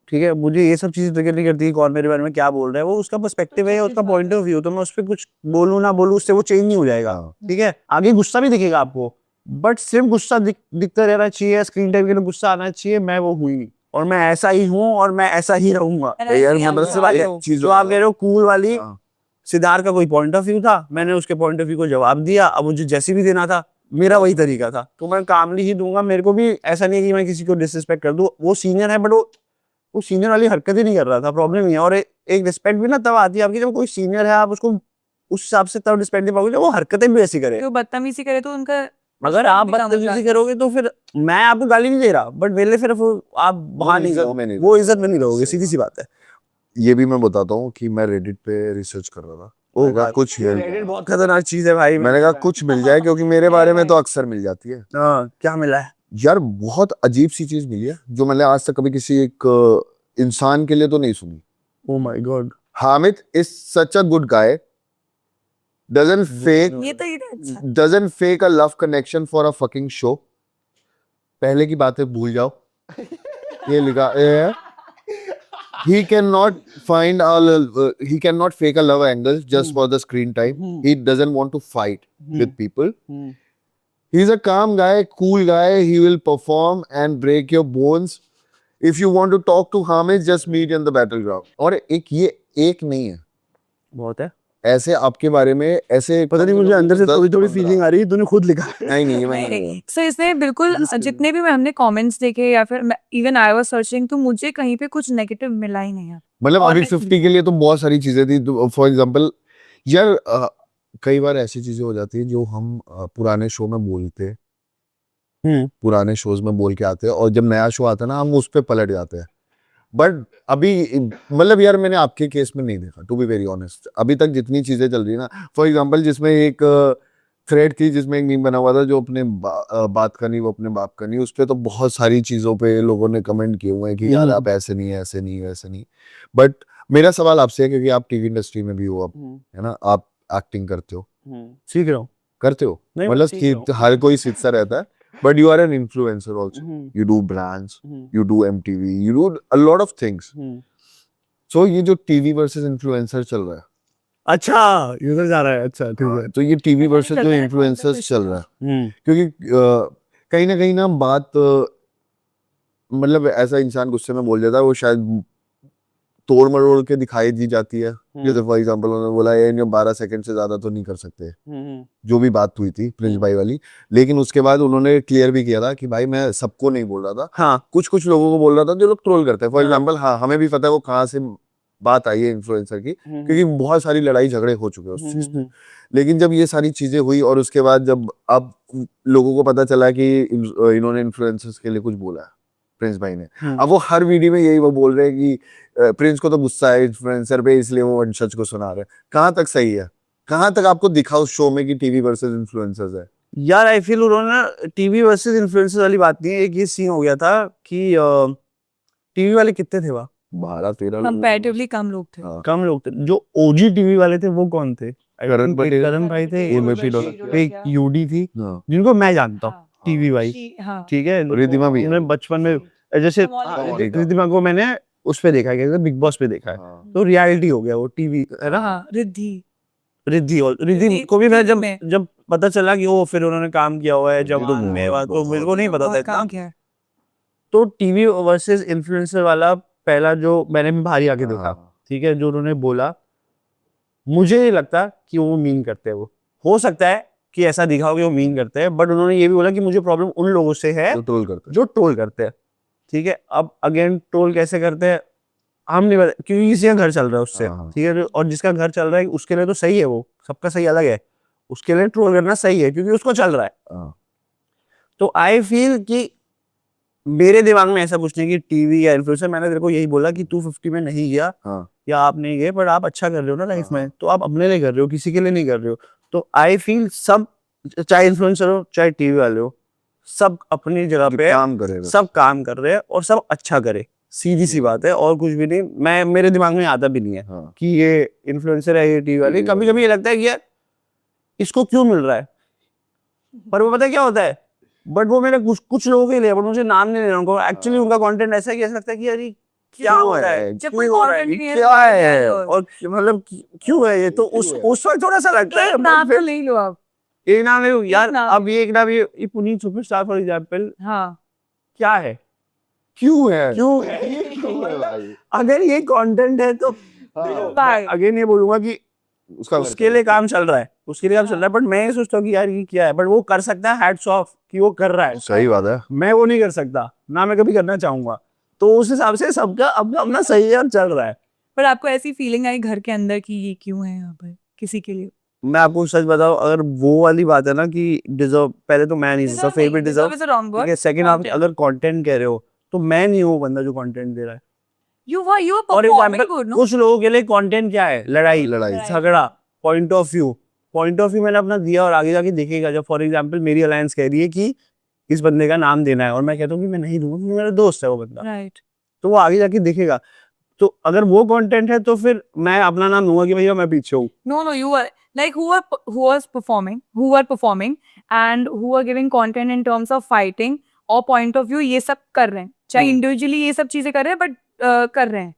ठीक है। मुझे ये सब चीजें ट्रिगर नहीं करती कि कौन मेरे बारे में क्या बोल रहा है, वो उसका पर्सपेक्टिव है, उसका पॉइंट ऑफ व्यू, तो मैं उस पर कुछ बोलूं ना बोलूं उससे वो चेंज नहीं हो जाएगा, हाँ। ठीक है। आगे गुस्सा भी दिखेगा आपको, बट सिर्फ गुस्सा दिखता रहना चाहिए, स्क्रीन टाइम के लिए गुस्सा आना चाहिए। मैं वो हुई नहीं, और मैं ऐसा ही हूँ, और मैं ऐसा ही रहूंगा। And I यार think मतलब I'm से बात है, also- चीज जो आप कह रहे हो कूल वाली, हाँ। सिद्धार्थ का कोई पॉइंट ऑफ व्यू था, मैंने उसके पॉइंट ऑफ व्यू को जवाब दिया। अब मुझे जैसे भी देना था, मेरा वही तरीका था, तो मैं कामली ही दूंगा। मेरे को भी ऐसा नहीं है कि मैं किसी को डिसरिस्पेक्ट कर दूं। वो सीनियर है, बट वो सीनियर वाली हरकत ही नहीं कर रहा था, प्रॉब्लम ही है। और एक रिस्पेक्ट भी ना तब आती है आपकी, जब कोई सीनियर है, आप उसको उस हिसाब से तब रिस्पेक्ट नहीं पाओगे जब वो हरकतें भी ऐसी करे। जो बदतमीजी करे तो उनका अगर आप भी कम हो बदतमीजी जाता है। करोगे तो फिर मैं आपको गाली नहीं दे रहा, बट मेरे लिए फिर आप वहां नहीं इज्जत रहो, में नहीं वो इज्जत में नहीं रहोगे, सही सीधी सी बात है। ये भी मैं बताता हूँ कि मैं रेडिट पे रिसर्च कर रहा था। मैंने कहा कुछ Reddit बहुत खतरनाक चीज है भाई। मैंने कहा कुछ मिल जाए, क्योंकि मेरे बारे में तो अक्सर मिल जाती है। हाँ, क्या मिला है? यार बहुत अजीब सी चीज मिली है, जो मैंने आज तक कभी किसी एक इंसान के लिए तो नहीं सुनी। Oh my God. Hamid is such a good guy, doesn't ये तो अच्छा। fake a love connection for a fucking show। पहले की बातें भूल जाओ। ये लिखा है, he cannot he cannot fake a love angle just for the screen time। He doesn't want to fight with people। He's a calm guy, cool guy। He will perform and break your bones। If you want to talk to Hamid, just meet in the battleground। और ये एक नहीं है, बहुत है। ऐसे आपके बारे में ऐसे पता नहीं, मुझे अंदर से थोड़ी थोड़ी फीलिंग आ रही है, तूने खुद लिखा है। नहीं नहीं नहीं, सो इसने बिल्कुल जितने भी हमने कमेंट्स देखे या फिर इवन आई वाज सर्चिंग, तो मुझे कहीं पे कुछ नेगेटिव मिला ही नहीं है। मतलब अभी Honestly। 50 के लिए तो बहुत सारी चीजें थी। फॉर एग्जांपल यार कई बार ऐसी चीजें हो जाती है जो हम पुराने शो में बोलते, पुराने शोज में बोल के आते हैं, और जब नया शो आता है ना हम उस पर पलट जाते हैं। बट अभी मतलब यार मैंने आपके केस में नहीं देखा, टू बी वेरी ऑनेस्ट। अभी तक जितनी चीजें चल रही है ना, फॉर एग्जांपल जिसमें एक थ्रेड थी जिसमें एक मीम बना हुआ था, जो अपने बात का नहीं वो अपने बाप का नहीं, उस पर तो बहुत सारी चीजों पे लोगों ने कमेंट किए हुए हैं कि यार आप ऐसे नहीं ऐसे नहीं वैसे नहीं। बट मेरा सवाल आपसे है, क्योंकि आप टीवी इंडस्ट्री में भी हो अब, है ना, आप एक्टिंग करते हो, सीख रहा हूँ। करते हो, नहीं, मैं मतलब सीख रहा हूँ। कि हर कोई सीखता रहता है। But you are an influencer also, you do brands, you do MTV, you do a lot of things। So ये जो टीवी वर्सेस इन्फ्लुएंसर चल रहा है, अच्छा, यूजर जा रहा है, अच्छा ठीक है। तो ये टीवी वर्सेस जो इन्फ्लुएंसर्स चल रहा है, क्योंकि कहीं ना बात मतलब ऐसा इंसान गुस्से में बोल देता है, वो शायद तोड़ मरोड़ के दिखाई दी जाती है। जैसे फॉर एग्जांपल उन्होंने बोला ये 12 सेकंड से ज्यादा तो नहीं कर सकते, जो भी बात हुई थी प्रिंस भाई वाली। लेकिन उसके बाद उन्होंने क्लियर भी किया था कि भाई मैं सबको नहीं बोल रहा था, हाँ, कुछ लोगों को बोल रहा था जो लोग ट्रोल करते हैं। फॉर एग्जांपल हाँ, हमें भी पता है वो कहाँ से बात आई है इन्फ्लुएंसर की, क्योंकि बहुत सारी लड़ाई झगड़े हो चुके हैं उस चीज पे। लेकिन जब ये सारी चीजें हुई और उसके बाद जब अब लोगों को पता चला कि इन्होंने इन्फ्लुएंसर्स के लिए कुछ बोला है प्रिंस भाई ने, अब वो हर वीडियो में यही वो बोल रहे हैं कि प्रिंस को तो गुस्सा है इन्फ्लुएंसर पे, इसलिए वो वंशज को सुना रहे हैं। कहाँ तक सही है? कहाँ तक आपको दिखा उस शो में कि टीवी वर्सेस इन्फ्लुएंसर्स है? यार आई फील उन्होंने टीवी वर्सेस इन्फ्लुएंसर्स वाली बात नहीं है। एक ये सीन हो गया था कि टीवी वाले कितने थे वहाँ, 12-13 लोग कंपैरेटिवली कम लोग थे। हाँ। कम लोग थे। जो ओजी टीवी वाले थे वो कौन थे? करण पटेल, करण भाई थे, उर्वशी डोलरिया। एक यूडी थी हाँ, जिनको मैं जानता हूँ, हाँ, टीवी वाई, हाँ, ठीक है। रिद्धिमा भी है। उन्होंने बचपन में जैसे मौलिका। रिद्धिमा को मैंने उस पे देखा है, बिग बॉस पे देखा है, हाँ। तो रियलिटी हो गया वो टीवी, है ना। हाँ, रिद्धि रिद्धि रिद्धि को भी मैं TV जब में। जब पता चला कि वो फिर उन्होंने काम किया हुआ है रिद्धि तो जवान में, बहुत- तो मेरे को नहीं पता था बहुत इतना। काम किया है। तो टीवी वर्सेस इन्फ्लुएंसर वाला पहला जो मैंने भी बाहर आके देखा, हाँ। ठीक है, जो उन्होंने बोला, मुझे नहीं लगता कि वो मीन करते हैं। वो हो सकता है कि ऐसा दिखा हो कि वो मीन करते हैं, बट उन्होंने ये भी बोला कि मुझे प्रॉब्लम उन लोगों से है जो ट्रोल करते हैं। जो ट्रोल करते हैं, ठीक है। अब अगेन ट्रोल कैसे करते हैं हम नहीं पता, क्योंकि किसी का घर चल रहा है उससे, हाँ, हाँ। ठीक है, और जिसका घर चल रहा है उसके लिए तो सही है, वो सबका सही अलग है, उसके लिए ट्रोल करना सही है क्योंकि उसको चल रहा है। हाँ। तो आई फील कि मेरे दिमाग में ऐसा कुछ नहीं कि टीवी या इन्फ्लुएंसर, मैंने तेरे को यही बोला कि तू 50 में नहीं गया हाँ। या आप नहीं गए, पर आप अच्छा कर रहे हो ना लाइफ हाँ। में, तो आप अपने लिए कर रहे हो, किसी के लिए नहीं कर रहे हो। तो आई फील सब, चाहे इन्फ्लुएंसर हो चाहे टीवी वाले हो, सब अपनी जगह जो पे काम करेगा। सब काम कर रहे हैं और सब अच्छा करे, सीधी सी बात है, और कुछ भी नहीं। मैं मेरे दिमाग में आता भी नहीं है हाँ। कि ये इन्फ्लुएंसर है, ये टीवी वाले। कभी कभी ये लगता है कि यार इसको क्यों मिल रहा है, पर वो पता है क्या होता है, बट वो मेरे कुछ लोगों के लिए, बट मुझे नाम नहीं लेना उनको, एक्चुअली उनका कंटेंट ऐसा है कि ऐसा लगता है कि यार ये क्या हो रहा है, जब क्यों कोई हो रहा है, content नहीं है, क्या है, और- और मतलब क्यों है ये, तो उस वक्त थोड़ा सा लगता है। एक नाम तो ले लो आप। एक नाम ले यार, नाम अब ये एक नाम, ये पुनीत सुपरस्टार फॉर एग्जांपल हाँ, क्या है, क्यों है? क्यों है, क्यों है भाई? अगर ये कंटेंट है तो बाय। अगेन ये बोलूंगा कि उसका उसके लिए काम चल रहा है, उसके लिए काम चल रहा है, बट मैं ये सोचता हूँ कि यार ये क्या है, बट वो कर सकता है, हैट्स ऑफ कि वो कर रहा है। सही बात है। मैं वो नहीं कर सकता, ना मैं कभी करना चाहूंगा, तो उस हिसाब से सबका अपना अपना सही है और चल रहा है। पर आपको ऐसी फीलिंग आई घर के अंदर कि ये क्यों है यहाँ पर किसी के लिए? मैं आपको सच बताऊं, अगर वो वाली बात है ना कि डिजर्व, पहले तो मैं नहीं सकता, favourite deserve, Deserve is a wrong ठीक word. है। सेकंड आप Content. अगर कंटेंट कह रहे हो तो मैं नहीं हूँ बंदा जो कंटेंट दे रहा है। You were और performing एग्जांपल good, no? कुछ लोगों के लिए कंटेंट क्या है, लड़ाई लड़ाई। झगड़ा, पॉइंट ऑफ व्यू मैंने अपना दिया और आगे जाके देखेगा। जब फॉर एग्जांपल मेरी अलायंस कह रही है कि इस बंदे का नाम देना है और मैं कहता हूँ कि मैं नहीं दूंगा क्योंकि मेरा दोस्त है वो बंदा, Right. तो वो आगे जाके देखेगा। तो अगर वो कंटेंट है तो फिर मैं अपना नाम दूंगा कि भैया मैं पीछे हूँ। No, no, you were like who were performing and who were giving content in terms of fighting और point of view, ये सब कर रहे हैं, चाहे इंडिविजुअली ये सब चीजें कर रहे हैं, बट कर रहे हैं।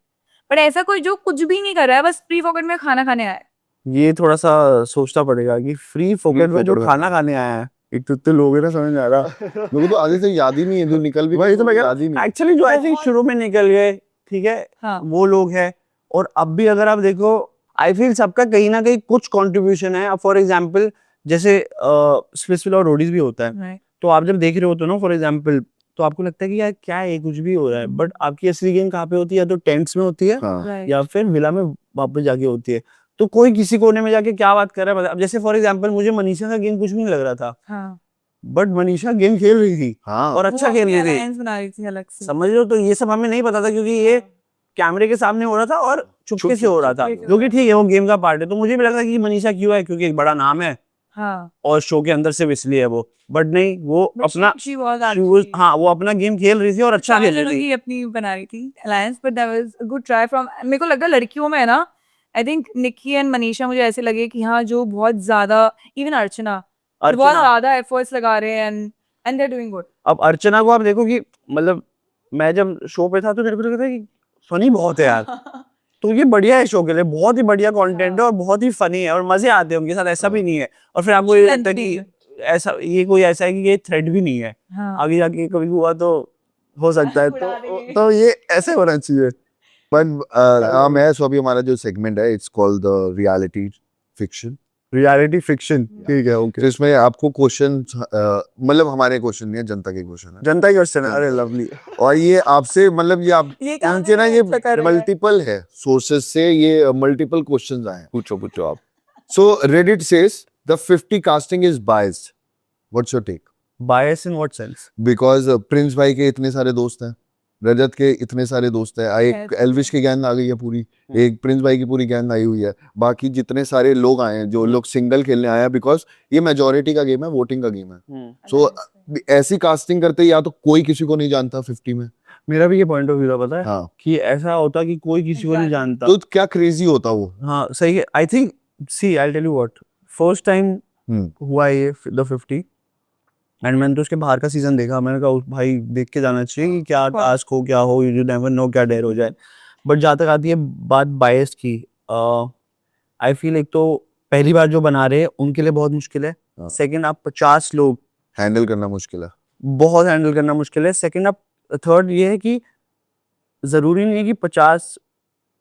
बट ऐसा कोई जो कुछ भी नहीं कर रहा है, बस फ्री पॉकेट में खाना खाने आया है। ये थोड़ा सा सोचना पड़ेगा कि फ्री फोकेट में जो फोकेट में खाना खाने आया है, एक तो इतने लोग हैं ना, समझ नहीं आ रहा। मेरे को तो आगे से याद ही नहीं है, जो निकल भी वही तो मैं याद ही नहीं। एक्चुअली जो आई थिंक शुरू में निकल गए, ठीक है, हाँ, वो लोग हैं। और अब भी अगर आप देखो, आई फील सबका कहीं ना कहीं कुछ कंट्रीब्यूशन है। अब फॉर एग्जांपल जैसे स्प्लिट्सविला और रोडीज भी होता है, right. तो आप जब देख रहे होते हो ना फॉर एग्जांपल, तो आपको लगता है कि यार क्या है, कुछ भी हो रहा है, बट आपकी असली गेम कहाँ पे होती है, या तो टेंट्स में होती है हाँ। Right. या फिर विला में वापस जाके होती है। तो कोई किसी कोने में जाके क्या बात कर रहा है, अब जैसे फॉर एग्जांपल मुझे मनीषा का गेम कुछ भी नहीं लग रहा था, हाँ, बट मनीषा गेम खेल रही थी हाँ। और अच्छा वो खेल अपनी रही थी, alliance बना रही थी अलग से। समझ रहे हो। तो ये सब हमें नहीं पता था क्योंकि ये कैमरे के सामने हो रहा था और चुपके से हो रहा था, चुपके से जो कि ठीक है, वो गेम का पार्ट है। तो मुझे भी लगा कि मनीषा क्यों है, क्योंकि एक बड़ा नाम है हाँ, और शो के अंदर सिर्फ इसलिए है वो, बट नहीं, वो But अपना she was she actually- was- हाँ, वो अपना गेम खेल रही थी और अच्छा खेल रही थी। ही अपनी बना रही थी alliance, but that was a good try from, मेरे को लगा लड़कियों में है ना, I think Nikki and Manisha मुझे ऐसे लगे कि हाँ, जो बहुत ज्यादा, इवन अर्चना बहुत अर्चना, ज्यादा एफर्ट्स लगा रहे हैं and they are doing good. अब अर्चना को आप देखो कि मतलब मैं जब शो पे था तो मेरे को लगा था कि फनी बहुत है यार, तो ये बढ़िया है शो के लिए, बहुत ही बढ़िया कंटेंट है और बहुत ही फनी है और मजे आते हैं उनके साथ, ऐसा भी नहीं है। और फिर आपको ये लगता है कि ऐसा, ये कोई ऐसा है कि ये थ्रेड भी नहीं है, हाँ, आगे जाके कभी हुआ तो हो सकता है। उड़ा देंगे। तो ये ऐसे होना चाहिए। पर मैं सो अभी हमारा जो सेगमेंट है, it's called the reality fiction. Reality fiction, ठीक है, ओके। तो इसमें आपको क्वेश्चन, मतलब हमारे क्वेश्चन नहीं है, जनता के क्वेश्चन है। जनता की क्वेश्चन है, अरे लवली। और ये आपसे, मतलब ये आप ये जानते ना, ये कर रहे हैं। मल्टीपल है सोर्सेस से, ये मल्टीपल क्वेश्चंस आए हैं। पूछो आप। So Reddit says the 50 casting is biased, what's your take? Bias in what sense? Because Prince भाई के इतने सारे दोस्त हैं, रजत के इतने सारे दोस्त हैं, एक एल्विश की गैंग आ गई है पूरी, एक प्रिंस भाई की पूरी गैंग आई हुई है, बाकी जितने सारे लोग आए हैं, जो लोग सिंगल खेलने आए हैं, बिकॉज ये मेजोरिटी का गेम है, वोटिंग का गेम है। सो ऐसी कास्टिंग करते या तो कोई किसी को नहीं जानता 50 में, मेरा भी ये पॉइंट ऑफ व्यू था, पता है हाँ कि ऐसा होता कि कोई किसी को नहीं Exactly. जानता। तो क्या क्रेजी होता वो। हाँ सही है। I think see I tell you what, first time हुआ ये द 50 एंड मैंने तो उसके बाहर का सीजन देखा, मैंने कहा "उस भाई देख के जाना चाहिए कि क्या टास्क हो क्या हो, यू नेवर नो क्या डेयर हो जाए"। बट जहाँ तक आती है बात बायस की, आई फील एक तो पहली बार जो बना रहे हैं उनके लिए बहुत मुश्किल है। हाँ। सेकंड आप 50 लोग हैंडल करना मुश्किल है। बहुत हैंडल करना मुश्किल है। सेकंड आप थर्ड ये है कि जरूरी नहीं है कि 50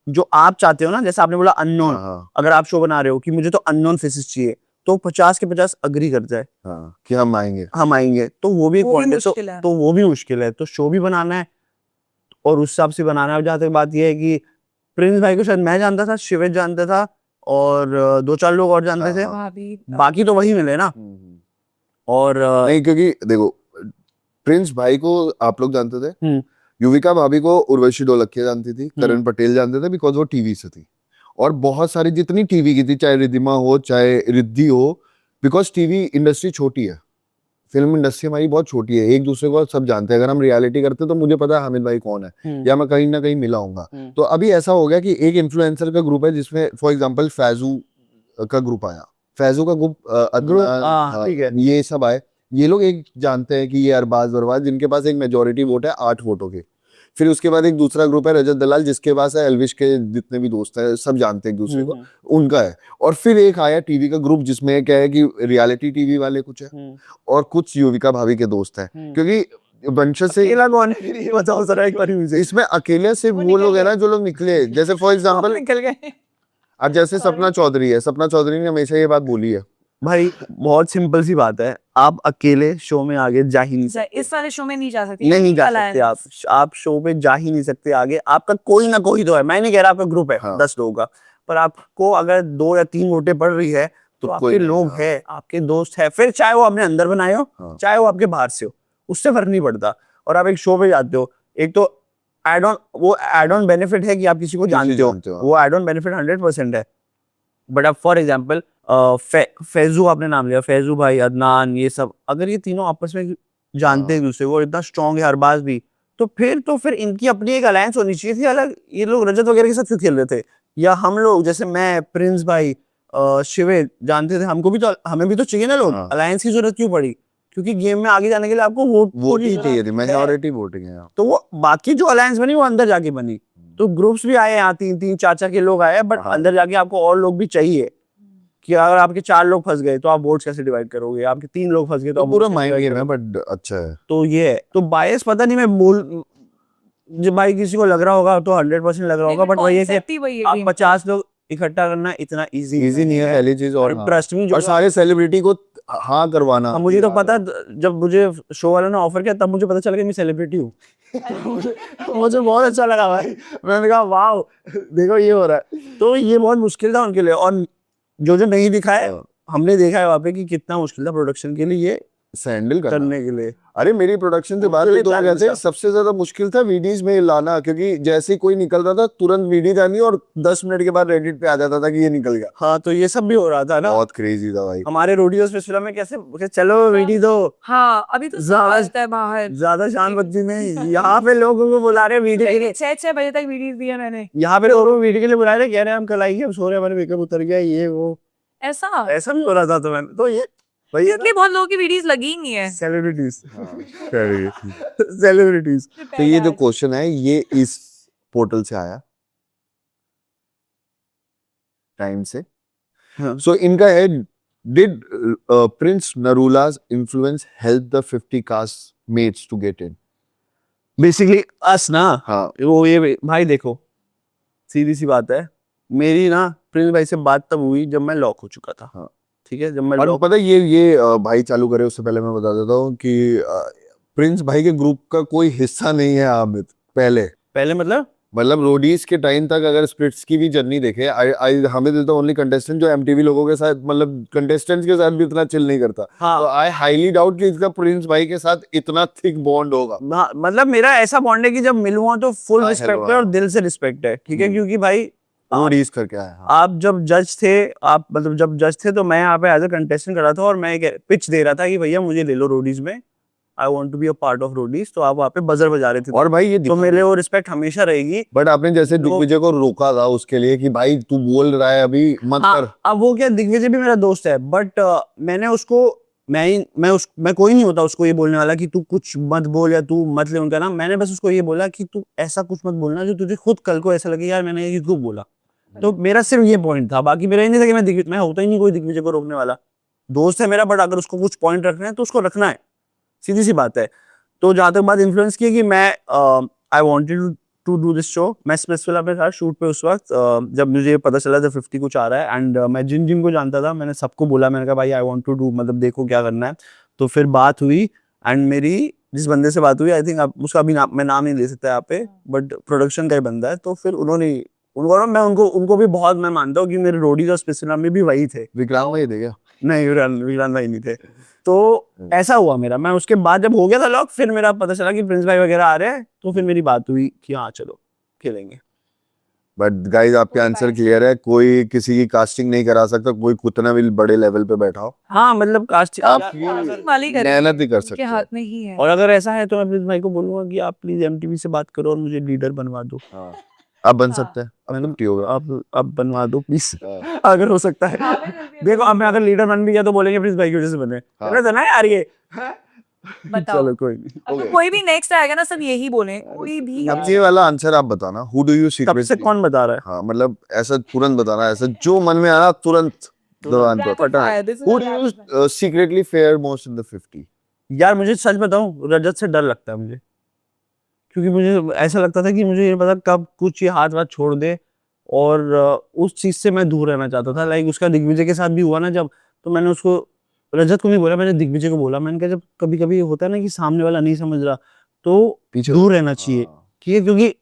जो आप चाहते हो ना, जैसे आपने बोला अननोन, हाँ अगर आप शो बना रहे हो कि मुझे तो अननोन फेसेस चाहिए, तो 50 के 50 अग्री कर जाए हाँ कि हम आएंगे। हम आएंगे, तो वो भी एक वो भी पॉइंट है। मुश्किल है। तो वो भी मुश्किल है, तो शो भी बनाना है और उस हिसाब से बनाना है। जहाँ तक बात ये है कि प्रिंस भाई को शायद मैं जानता था, शिवेश जानता था और 2-4 लोग और जानते थे, हाँ। भाभी बाकी तो वही मिले ना। और नहीं क्योंकि देखो प्रिंस भाई को आप लोग जानते थे, हम्म। युविका भाभी को उर्वशी ढोलकिया जानती थी, हम्म। करण पटेल जानते थे बिकॉज वो टीवी से थी, और बहुत सारी जितनी टीवी की थी, चाहे रिद्धिमा हो चाहे रिद्धि हो, बिकॉज टीवी इंडस्ट्री छोटी है, फिल्म इंडस्ट्री हमारी बहुत छोटी है, एक दूसरे को सब जानते हैं। अगर हम रियलिटी करते तो मुझे पता है हामिद भाई कौन है या मैं कहीं ना कहीं मिला हूंगा। तो अभी ऐसा हो गया कि एक इन्फ्लुएंसर का ग्रुप है जिसमें फॉर एग्जांपल फैजू का ग्रुप आया, फैजू का ग्रुप ठीक है। ये सब आए, ये लोग एक जानते हैं कि ये अरबाज वरबाज जिनके पास एक मेजोरिटी वोट है 8 वोटों के। फिर उसके बाद एक दूसरा ग्रुप है रजत दलाल जिसके पास है एलविश के जितने भी दोस्त हैं सब जानते हैं एक दूसरे को, उनका है। और फिर एक आया टीवी का ग्रुप जिसमें क्या है कि रियलिटी टीवी वाले कुछ है और कुछ युविका भाभी के दोस्त हैं, क्योंकि वंशज से अकेला कौन है ये बताओ जरा एक बार मुझे। इसमें अकेले से वो लोग है ना जो लोग निकले, जैसे फॉर एग्जांपल निकल गए। अब जैसे सपना चौधरी है, सपना चौधरी ने हमेशा ये बात बोली है। भाई बहुत सिंपल सी बात है, आप अकेले शो में आगे जा ही नहीं सकते। इस वाले शो में नहीं जा सकती। नहीं जा Alliance. सकते आप शो पे जा ही नहीं सकते आगे। आपका कोई ना कोई तो है, मैं नहीं कह रहा आपका ग्रुप है हाँ। 10 लोगों का, पर आपको अगर 2 या 3 वोटें पड़ रही है तो कोई आपके नहीं, लोग हाँ। हैं, आपके दोस्त है, फिर चाहे वो आपने अंदर बनाए हो हाँ। चाहे वो आपके बाहर से हो, उससे फर्क नहीं पड़ता। और आप एक शो पे जाते हो, एक तो एड ऑन बेनिफिट है कि आप किसी को जानते हो, वो एड ऑन बेनिफिट 100% है। बट अब फॉर एग्जाम्पल फैजू आपने नाम लिया, फैजू भाई, अदनान, ये सब अगर ये तीनों आपस में जानते हैं दूसरे को, इतना स्ट्रांग है अरबाज भी, तो फिर इनकी अपनी एक अलायंस होनी चाहिए थी अलग। ये लोग रजत वगैरह के साथ क्यों खेल रहे थे, या हम लोग जैसे मैं, प्रिंस भाई, शिवे जानते थे, हमको भी तो, हमें भी तो चाहिए ना लोग। हाँ। अलायंस की जरूरत क्यों पड़ी, क्योंकि गेम में आगे जाने के लिए आपको वोट ही की चाहिए थी, मेजॉरिटी वोटिंग है। तो वो बाकी जो अलायंस बनी वो अंदर जाके बनी। तो ग्रुप्स भी आए यहाँ 3-3 4-4 के लोग आए, बट हाँ। अंदर जाके आपको और लोग भी चाहिए कि अगर आपके 4 लोग फंस गए तो आप वोट्स कैसे डिवाइड करोगे, आपके 3 लोग फंस गए तो तो आप पूरा votes कैसे माइंड divide गेम है, करोगे? बट अच्छा है। तो ये है, तो बायस पता नहीं, मैं बोल जब भाई किसी को लग रहा होगा तो 100% लग रहा होगा, बट वही है कि Concept ही वही है आप team 50 लोग इकट्ठा करना इतना इजी नहीं है पहली चीज, और ट्रस्ट मी, और सारे सेलिब्रिटी को हाँ करवाना। मुझे तो पता, जब मुझे शो वालों ने ऑफर किया तब मुझे पता चला कि मैं सेलिब्रिटी हूँ। मुझे बहुत अच्छा लगा भाई, मैंने कहा वाह देखो ये हो रहा है। तो ये बहुत मुश्किल था उनके लिए, और जो नहीं दिखा है हमने देखा है वहाँ पे कि कितना मुश्किल था प्रोडक्शन के लिए ये सैंडल करने के लिए। अरे मेरी प्रोडक्शन से बात हुई तो वो कहते हैं सबसे ज्यादा मुश्किल था वीडीज में लाना, क्योंकि जैसे ही कोई निकल रहा था तुरंत वीडी जानी और 10 मिनट के बाद रेडिट पे आ जाता था कि ये निकल गया। हाँ तो ये सब भी हो रहा था ना, बहुत क्रेजी था भाई। हमारे रोडियोस फेस्टिवल में कैसे चलो वीडी दो, हाँ अभी तो ज्यादा- है बाहर। ज्यादा शान बत्ती में यहाँ पे लोगों को बुला रहे वीडियो के लिए, 6 बजे तक वीडियोस दिया मैंने। यहाँ पे लोगों को वीडियो के लिए बुला रहे, कह रहे हैं हम कल आएंगे, हम सो रहे हैं, हमारे मेकअप उतर गया, ये वो ऐसा भी हो रहा था। तो मैंने तो ये भाई इसलिए बहुत लोगों की वीडियोस लगी ही नहीं है। सेलिब्रिटीज तो सेलिब्रिटीज ये जो क्वेश्चन है ये इस पोर्टल से आया, टाइम से। हाँ। सो इनका है, did Prince Narula's influence help the 50 cast mates to get in? Basically us ना, हाँ वो ये भाई देखो सीधी सी बात है, मेरी ना प्रिंस भाई से बात तब हुई जब मैं लॉक हो चुका था। हाँ। ठीक है, जब मैं और लॉक, पता है ये भाई चालू करे उससे पहले मैं बता देता हूँ कि प्रिंस भाई के ग्रुप का कोई हिस्सा नहीं है हामिद पहले मतलब रोडीज के टाइम तक अगर स्प्लिट्स की भी जर्नी देखे, I Hamid is the only contestant जो एमटीवी लोगों के साथ, मतलब कंटेस्टेंट्स के साथ भी इतना चिल नहीं करता। हाँ। तो आई हाईली डाउट कि इसका प्रिंस भाई के साथ इतना थिक बॉन्ड होगा। हाँ, मतलब मेरा ऐसा बॉन्ड है कि जब मिलूंगा तो फुल हाँ, रिस्पेक्ट hello, है और हाँ। दिल से रिस्पेक्ट है। ठीक है, क्योंकि भाई रोडीज करके आया। हाँ। आप जब जज थे, आप मतलब जब जज थे तो मैं यहाँ पे एज अ कंटेस्टेंट कर रहा था और मैं पिच दे रहा था कि भैया मुझे ले लो रोडीज में, I want to be a part of Roadies, तो आप वहाँ पे बजर बजा रहे थे, और भाई ये तो मेरे लिए वो रिस्पेक्ट हमेशा रहेगी। बट आपने जैसे तो- दिग्विजय को रोका था उसके लिए कि भाई तू बोल रहा है अभी मत कर। हाँ, अब वो क्या, दिग्विजय भी मेरा दोस्त है, बट मैंने उसको, मैं कोई नहीं होता उसको ये बोलने वाला कि तू कुछ मत बोल या तू मत ले उनका नाम। मैंने बस उसको ये बोला कि तू ऐसा कुछ मत बोलना जो तुझे खुद कल को ऐसा लगे यार मैंने ये क्यों बोला। तो मेरा सिर्फ ये पॉइंट था, बाकी मेरा ये नहीं था कि मैं होता ही नहीं कोई दिग्विजय को रोकने वाला। दोस्त है मेरा, बट अगर उसको कुछ पॉइंट रखना है तो उसको रखना है, सीधी सी बात है। तो जहां तक बात इन्फ्लुएंस की है कि मैं I wanted to do this show, मैं स्पेसविला पे था शूट पे उस वक्त, जब मुझे पता चला था 50 कुछ आ रहा है, एंड मैं जिन को जानता था मैंने सबको बोला, मैंने कहा भाई आई वांट टू डू, मतलब देखो क्या करना है। तो फिर बात हुई, एंड मेरी जिस बंदे से बात हुई, आई थिंक उसका अभी मैं नाम नहीं ले सकता यहाँ पे, बट प्रोडक्शन का ही बंदा है। तो फिर मैं उनको भी बहुत मैं मानता हूँ कि मेरे रोडीज और स्पेशल में भी वही थे। विक्रांत भाई थे क्या? नहीं, विक्रांत भाई नहीं थे। तो ऐसा हुआ मेरा, मैं उसके बाद जब हो गया था लॉक, फिर मेरा पता चला कि प्रिंस भाई वगैरह आ रहे हैं, तो फिर मेरी बात हुई कि हाँ चलो खेलेंगे। बट गाइस आपके आंसर क्लियर है, कोई किसी की कास्टिंग नहीं करा सकता, कोई कितना भी बड़े लेवल पे बैठा हो हाँ मतलब कास्ट आप वाली करेंगे, मेहनत ही कर उनके सकते हाथ हो। में ही है। और अगर ऐसा है तो मैं प्रिंस भाई को बोलूंगा कि आप प्लीज एमटीवी से बात करो और मुझे लीडर बनवा दो। हाँ, आप बन हाँ। सकते हैं, अब मैंने- 50 होगा। आप बनवा दो प्लीज, हाँ, अगर हो सकता है। देखो अब मैं अगर लीडर बन भी गया तो बोलेंगे प्रिंस भाई की वजह से बने, हाँ। गलत है ना यार ये। बताओ। चलो कोई नहीं। अब तो Okay. कोई भी नेक्स्ट आएगा ना, सब यही बोले, कोई भी अब ये वाला आंसर आप बताना, हु डू यू कब से सीक्रेटली, कौन बता रहा है? हाँ मतलब ऐसा तुरंत बताना, ऐसा जो मन में आना तुरंत जवान Rapid पता है। fire, this is Who a do rapid fire. you secretly fear most in the 50? यार मुझे सच बताऊं, रजत से डर लगता है मुझे, क्योंकि मुझे ऐसा लगता था कि मुझे ये पता कब कुछ ये हाथ वाथ छोड़ दे, और उस चीज से मैं दूर रहना चाहता था। लाइक उसका दिग्विजय के साथ भी हुआ ना जब, तो मैंने उसको, रजत को नहीं बोला, मैंने दिग्विजय को बोला, मैंने कहा जब कभी कभी होता है ना कि सामने वाला नहीं समझ रहा, तो पीछे दूर रहना चाहिए। हाँ। ठीक है, क्योंकि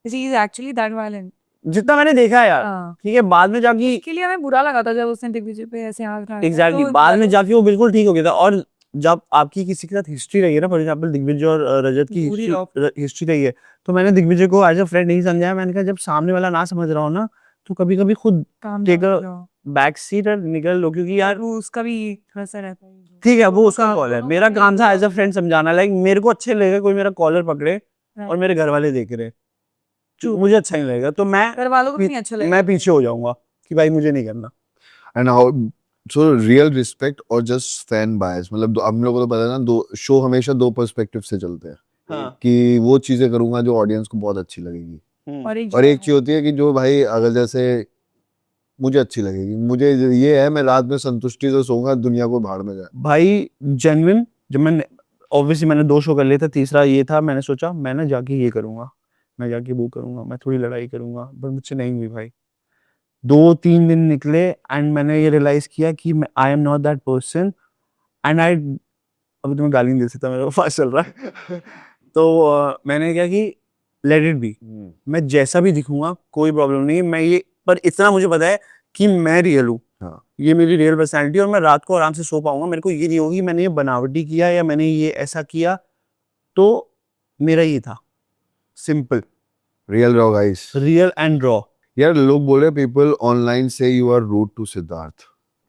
He is actually that violent. जितना मैंने देखा है यार, हाँ। ठीक है, बाद में जाके के लिए हमें बुरा लगा था जब उसने दिग्विजय पे ऐसे हाथ रखा। एग्जैक्टली तो बाद में जाके वो बिल्कुल ठीक हो गया था। और जब आपकी किसी के साथ हिस्ट्री रही है ना, फॉर एग्जांपल दिग्विजय और रजत की पूरी हिस्ट्री रही है, तो मैंने दिग्विजय को एज अ फ्रेंड नहीं समझाया। मैंने कहा जब सामने वाला ना समझ रहा हो ना, तो कभी कभी खुद काम take a- कर लो। बैक सीट और निकल लो, क्योंकि यार वो उसका भी थोड़ा सा रहता है। ठीक है वो दोनों उसका का- कॉल है, दोनों मेरा का काम था एक एज अ फ्रेंड समझाना। लाइक मेरे को अच्छे लगेगा कोई मेरा कॉलर पकड़े और मेरे घर वाले देख रहे, True. मुझे अच्छा नहीं लगेगा, तो मैं घर वालों को भी नहीं अच्छा लगेगा। मैं पीछे हो जाऊंगा कि भाई मुझे नहीं करना। And how so real respect और just fan bias, मतलब हम लोगों को तो पता है ना, दो शो हमेशा दो पर्सपेक्टिव से चलते हैं हाँ। कि वो चीजें करूंगा जो ऑडियंस को बहुत अच्छी लगेगी, और एक चीज होती है कि जो भाई अगर जैसे मुझे अच्छी लगेगी, मुझे ये है मैं रात में संतुष्टि से सोऊंगा, दुनिया को भाड़ में जाए। भाई जेन्युइन, जब मैंने ऑब्वियसली मैंने 2 शो कर लिए थे, तीसरा ये था, मैंने सोचा मैं ना जाके ये करूंगा, मैं जाके वो करूंगा, मैं थोड़ी लड़ाई करूंगा, पर मुझसे नहीं हुई भाई। 2-3 दिन निकले एंड मैंने ये रियलाइज किया कि आई am not that person, and I, अभी तुम्हें गाली नहीं दे सकता, मेरे पास चल रहा है। तो मैंने क्या कि लेट इट बी, मैं जैसा भी दिखूंगा कोई प्रॉब्लम नहीं है, मैं ये, पर इतना मुझे पता है कि मैं रियल हूँ, हाँ। ये मेरी रियल पर्सनैलिटी, और मैं रात को आराम से सो पाऊंगा। मेरे को ये नहीं होगी मैंने ये बनावटी किया या मैंने ये ऐसा किया, तो मेरा ये था सिंपल, रियल रहो गाइस। Real and raw. यार लोग बोल रहे पीपल ऑनलाइन से you are rude to Siddharth.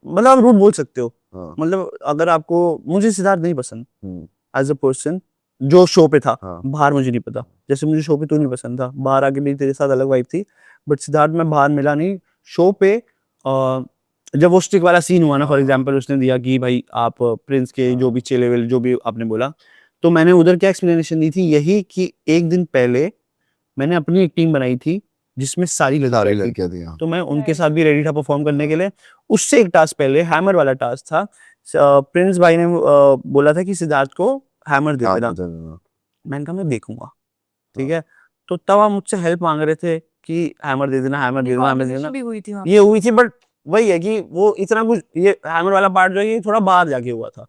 मतलब आप रूट बोल सकते हो, हाँ। मतलब अगर आपको, मुझे सिद्धार्थ नहीं पसंद हम्म, एज अ पर्सन, जो शो पे था, हाँ। बाहर मुझे नहीं पता। जैसे मुझे शो पे तो नहीं पसंद था, बाहर आके भी तेरे साथ अलग वाइब थी, बट सिद्धार्थ में बाहर मिला नहीं। शो पे जब वो स्टिक वाला सीन हुआ ना, फॉर एग्जांपल उसने दिया कि भाई आप प्रिंस के जो भी चेले वेले जो भी आपने बोला, तो मैंने उधर क्या एक्सप्लेनेशन दी थी, यही कि एक दिन पहले मैंने अपनी एक टीम बनाई थी जिसमें सारी सारे लड़कियां थी, लड़कियां थी, हाँ। तो मैं उनके साथ भी रेडी था परफॉर्म करने के लिए। उससे एक टास्क पहले हैमर वाला टास्क था, प्रिंस भाई ने बोला था कि सिद्धार्थ को हैमर दे हाँ, देना, हाँ, मैंने कहा मैं देखूंगा, ठीक है। तो तब आप मुझसे हेल्प मांग रहे थे कि हैमर दे देना, हैमर दे देना, हैमर दे देना, भी हुई थी वहाँ। ये हुई थी, बट वही है कि वो इतना कुछ, ये हैमर वाला पार्ट जो है ये थोड़ा बाहर जाके हुआ था,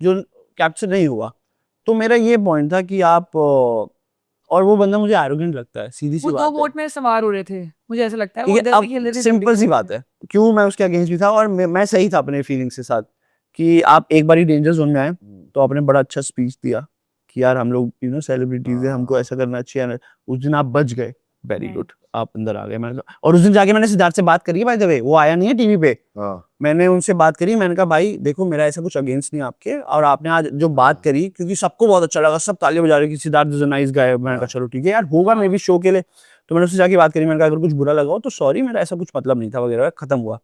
जो कैप्चर नहीं हुआ। तो मेरा ये पॉइंट था कि आप और वो बंदा मुझे एरोगेंट लगता है, सीधी सी वो बात दो है। वोट में सवार हो रहे थे, मुझे ऐसा लगता है। वो ये इधर अब भी खेल रहे थे, सिंपल सी बात है, क्यों मैं उसके अगेंस्ट भी था, और मैं सही था अपने फीलिंग्स के साथ कि आप एक बार ही डेंजर जोन में आए, तो आपने बड़ा अच्छा स्पीच दिया कि यार हम लोग सेलिब्रिटीज है, हमको ऐसा करना चाहिए। उस दिन आप बच गए, वेरी Right. गुड, आप अंदर आ गए। मैंने और उस दिन जाके मैंने सिद्धार्थ से बात करी है, बाय द वे, वो आया नहीं है टीवी पे, हाँ मैंने उनसे बात करी, मैंने कहा भाई देखो मेरा ऐसा कुछ अगेंस्ट नहीं आपके, और आपने आज जो बात करी, क्योंकि सबको बहुत अच्छा लगा, सब तालियां बजा रहे कि Siddharth is a nice guy, मैंने कहा चलो ठीक है यार, होगा मे बी शो के लिए, तो मैंने उससे जाके बात करी, मैंने कहा अगर कुछ बुरा लगा हो तो सॉरी, मेरा ऐसा कुछ मतलब नहीं था वगैरह, खत्म हुआ।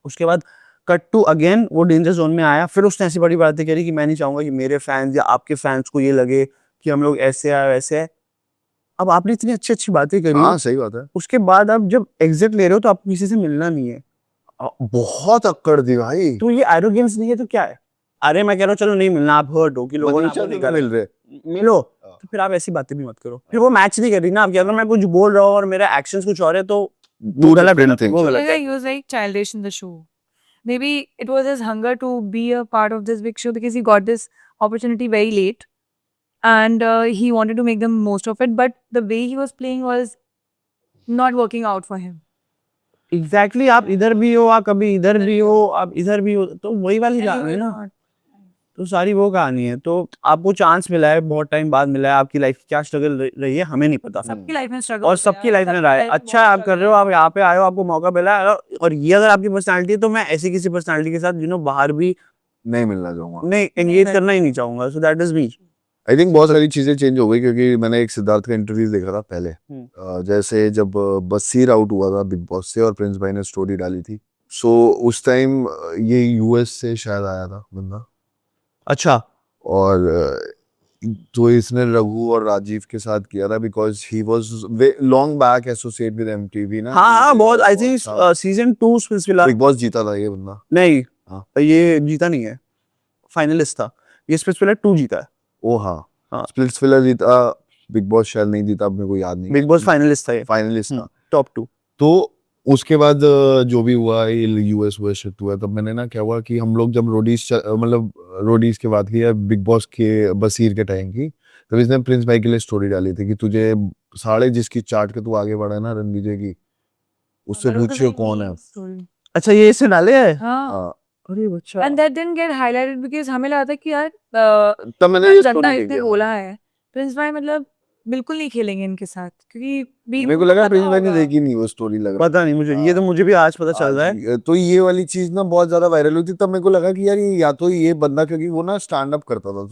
उसके बाद कट टू अगेन वो डेंजर जोन में आया, फिर उसने ऐसी बड़ी बातें करी कि मैं नहीं चाहूंगा कि मेरे फैंस या आपके फैंस को ये लगे कि हम लोग ऐसे है वैसे है। अब आपने इतनी अच्छी अच्छी बातें करी, हाँ सही बात है। उसके बाद आप जब एग्जिट ले रहे हो तो आपको किसी से मिलना नहीं है, बहुत अक्कड़ दी भाई। तो ये एरोगेंस नहीं है तो क्या है? अरे मैं कह रहा हूँ चलो नहीं मिलना, आप हर्ट हो कि लोगों ने आपको नहीं कहा, मिल रहे। मिलो, तो फिर आप ऐसी बातें भी मत करो, फिर वो मैच नहीं कर रही ना आपकी। अगर मैं कुछ बोल रहा हूँ और मेरा एक्शंस कुछ और है तो वो गलत different है, thing. वो गलत है। He was like childish in the show. Maybe it was his hunger to be a part of this big show because he got this opportunity very late, and he wanted to make the most of it. But the way he was playing was not working out for him. Exactly आप इधर भी हो, आप कभी इधर भी हो, आप इधर भी हो, तो वही वाली And he कहानी है was ना, not. तो सारी वो कहानी है। तो आपको चांस मिला है, बहुत टाइम बाद मिला है, आपकी लाइफ क्या स्ट्रगल रही है हमें नहीं पता, सबकी लाइफ में स्ट्रगल और सबकी लाइफ में रहा है। अच्छा है आप कर रहे हो, आप यहाँ पे आए हो, आपको मौका मिला है, और ये अगर आपकी पर्सनालिटी है तो मैं ऐसी किसी पर्सनालिटी के साथ बाहर भी नहीं मिलना चाहूंगा। नहीं एंगेज करना ही नहीं चाहूंगा, so that is me. I think बहुत सारी चीजें चेंज हो गई, क्योंकि मैंने एक सिद्धार्थ का इंटरव्यू देखा था पहले। जैसे जब बसीर आउट हुआ था बिग बॉस से और प्रिंस भाई ने स्टोरी डाली थी, सो उस टाइम ये यूएस से शायद आया था बंदा, अच्छा, और तो इसने रघु और राजीव के साथ किया था, because he was long back associate with MTV ना। हाँ हाँ बहुत, I think season 2 Splitsvilla, big boss जीता था ये बंदा। नहीं हाँ। ये जीता नहीं है, फाइनलिस्ट था ये, स्प्लिट्सविला 2 जीता है। ओ हाँ, हाँ। स्प्लिट्सविला जीता, बिग बॉस शायद नहीं जीता, अब मेरे को याद नहीं। बिग बॉस फाइनलिस्ट था ये, फाइनलिस्ट था। टॉप 2। तो उसके बाद जो भी हुआ, ये यूएस वर्स शिफ्ट हुआ, तब मैंने ना क्या हुआ कि हम लोग जब मतलब रोडीज के बात की या बिग बॉस के बसीर के टाइम की, तब इसने प्रिंस भाई के लिए स्टोरी डाली थी कि तुझे साढ़े जिसकी चार्ट के तू आगे बढ़ा है ना रणविजय की, उससे पूछिए कौन है। अच्छा ये इससे डाले है, हाँ. हाँ, अरे अच्छा, And that didn't get highlighted because हमें लगा था कि यार तब मैंने ये जनता स्टोरी इतने बोला है, प्रिंस भाई मतलब बिल्कुल नहीं खेलेंगे इनके साथ, क्योंकि मेरे को लगा प्रिंस भाई ने देखी नहीं वो स्टोरी, लगा पता नहीं मुझे, ये तो मुझे भी आज पता चल रहा है। तो ये वाली चीज ना बहुत ज्यादा वायरल हुई थी, तब मेरे को लगा कि यार ये या तो ये बंदा, क्योंकि वो ना स्टैंड अप करता था,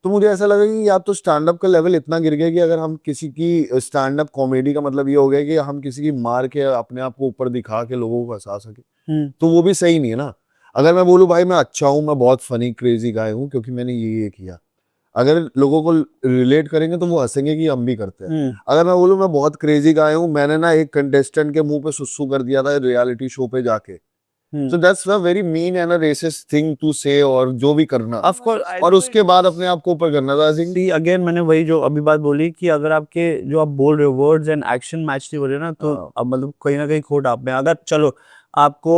तो मुझे ऐसा लगा कि या तो स्टैंड अप का लेवल इतना गिर गया कि अगर हम किसी की स्टैंड अप कॉमेडी का मतलब ये हो गया कि हम किसी की मार के अपने आप को ऊपर दिखा के लोगों को हंसा सके, तो वो भी सही नहीं है ना। अगर मैं बोलूं भाई मैं अच्छा हूं, मैं बहुत फनी क्रेजी गाय हूं क्योंकि मैंने ये किया, अगर लोगों को रिलेट करेंगे तो वो हंसेंगे कि हम भी करते हैं। अगर मैं बोलूं मैं बहुत क्रेजी गाय हूं, मैंने ना एक कंटेस्टेंट के मुंह पे सुसु कर दिया था रियलिटी शो पे जाके, so that's a very mean and a racist thing to say, और जो भी करना ऑफ कोर्स, और उसके बाद अपने आप को ऊपर करना था। सी अगेन मैंने वही जो अभी बात बोली कि अगर आपके जो आप बोल रहे हो वर्ड्स एंड एक्शन मैच नहीं हो रहे ना, तो अब मतलब कहीं ना कहीं खोट आप में। अगर चलो आपको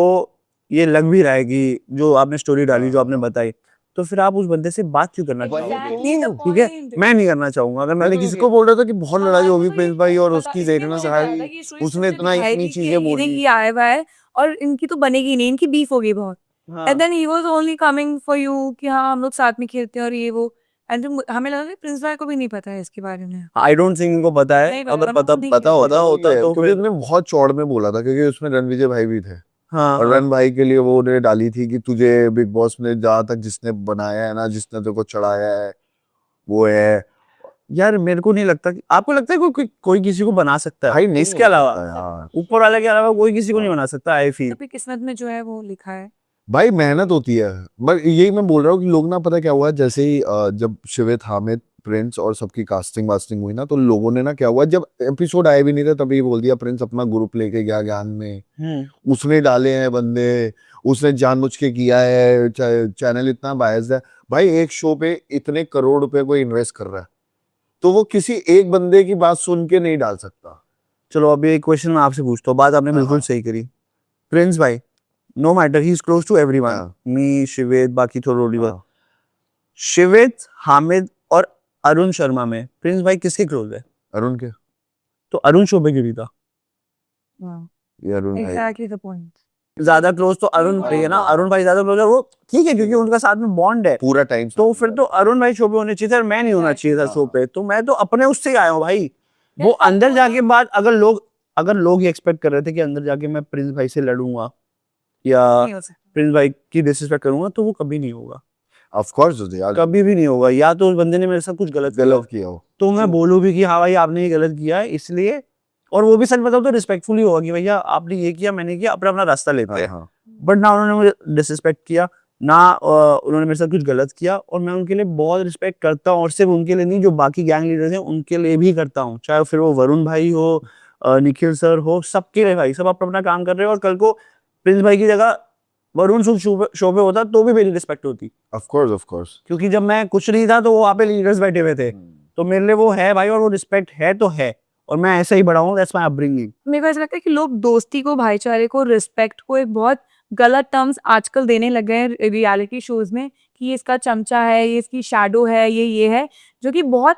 ये लग भी रहा है कि जो आपने स्टोरी डाली, जो आपने बताई, तो फिर आप उस बंदे से बात क्यों करना चाहोगे? ठीक है, मैं नहीं करना चाहूंगा। अगर मैंने किसी को बोल रहा था कि बहुत लड़ाई होगी प्रिंस भाई और उसकी देखना सारी, उसने इतना इतनी चीजें बोली, ये आया हुआ है और इनकी तो बनेगी नहीं, इनकी बीफ होगी बहुत। And then he was only coming for you कि हाँ हम लोग साथ में खेलते हैं और ये वो, एंड हमें लगा कि प्रिंस भाई को भी नहीं पता है इसके बारे में। आई डोंट थिंक इनको पता है, नहीं अगर पता, पता होता तो क्योंकि उसने बहुत चौड़ में बोला था, क्योंकि उसमें रणविजय भाई भी थे, हाँ, और रन भाई के लिए वो उन्हें डाली थी कि तुझे बिग बॉस ने जहाँ तक जिसने बनाया है ना, जिसने तेरे को चढ़ाया है वो है। यार मेरे को नहीं लगता कि, आपको लगता है कोई किसी को बना सकता है भाई नहीं इसके अलावा, यार, ऊपर वाले के अलावा कोई किसी को नहीं बना सकता, आई फील। अपनी किस्मत में जो है वो लिखा है भाई मेहनत होती है। बट यही मैं बोल रहा हूँ कि लोग ना, पता क्या हुआ, जैसे ही जब शिवित, हामिद, प्रिंस और सबकी कास्टिंग वास्टिंग हुई ना, तो लोगों ने ना क्या हुआ, जब एपिसोड आए भी नहीं थे तभी बोल दिया प्रिंस अपना ग्रुप लेके गया ज्ञान में, उसने डाले हैं बंदे, उसने जानबूझ के किया है, चैनल इतना बायस्ड है। भाई एक शो पे इतने करोड़ रुपए को इन्वेस्ट कर रहा है, तो वो किसी एक बंदे की बात सुन के नहीं डाल सकता। चलो अभी एक क्वेश्चन मैं आपसे पूछता हूँ, बात आपने बिल्कुल सही करी। प्रिंस भाई no matter he is close to everyone, me, Shivet, बाकी थोड़ा रोडीवर, शिवेत, हामिद और अरुण शर्मा में प्रिंस भाई किसके क्लोज है? अरुण के, तो अरुण शो पे गिरी था, ये अरुण भाई एग्जैक्टली द पॉइंट। ज्यादा क्लोज तो अरुण भाई है ना, अरुण भाई ज्यादा क्लोज है, वो ठीक है क्योंकि उनका साथ में बॉन्ड है पूरा टाइम, तो फिर तो अरुण भाई शो पे होने चाहिए थे और मैं नहीं होना चाहिए था शो पे। तो मैं तो अपने उससे ही आया हूँ भाई, वो अंदर जाके बात अगर लोग ये एक्सपेक्ट कर रहे थे कि अंदर जाके मैं प्रिंस भाई से लड़ूंगा या नहीं हो सकता। प्रिंस भाई की डिसरिस्पेक्ट करूंगा, तो वो कभी नहीं होगा, ऑफ कोर्स यार, कभी भी नहीं होगा। या तो उस बंदे ने मेरे साथ कुछ गलत किया हो तो मैं बोलूँ भी कि हाँ भाई आपने ये गलत किया है इसलिए, और वो भी सच बताओ तो रिस्पेक्टफुली होगा कि भैया आपने ये किया मैंने किया, अपना अपना रास्ता लेते हैं। हाँ, बट ना उन्होंने मुझे डिसरिस्पेक्ट किया, ना उन्होंने मेरे साथ कुछ गलत किया, और मैं उनके लिए बहुत रिस्पेक्ट करता हूँ, और सिर्फ उनके लिए नहीं, जो बाकी गैंग लीडर्स हैं उनके लिए भी करता हूँ, चाहे फिर वो वरुण भाई हो, निखिल सर हो, सबके लिए भाई, सब अपना अपना काम कर रहे हो। और कल को प्रिंस भाई की जगह वरुण शो पे होता तो भी मेरी रिस्पेक्ट होती, ऑफ कोर्स क्योंकि जब मैं कुछ नहीं था तो वो वहाँ पे लीडर्स बैठे हुए थे, तो मेरे लिए वो है भाई, और वो रिस्पेक्ट है तो है, और मैं ऐसा ही बड़ा हूँ, दैट्स माय अपब्रिंगिंग। मेरे को ऐसा लगता है कि लोग दोस्ती को, भाईचारे को, रिस्पेक्ट को एक बहुत गलत टर्म्स आजकल देने लग गए हैं रियलिटी शोज में, कि ये इसका चमचा है, ये इसकी शैडो है, ये है, जो कि बहुत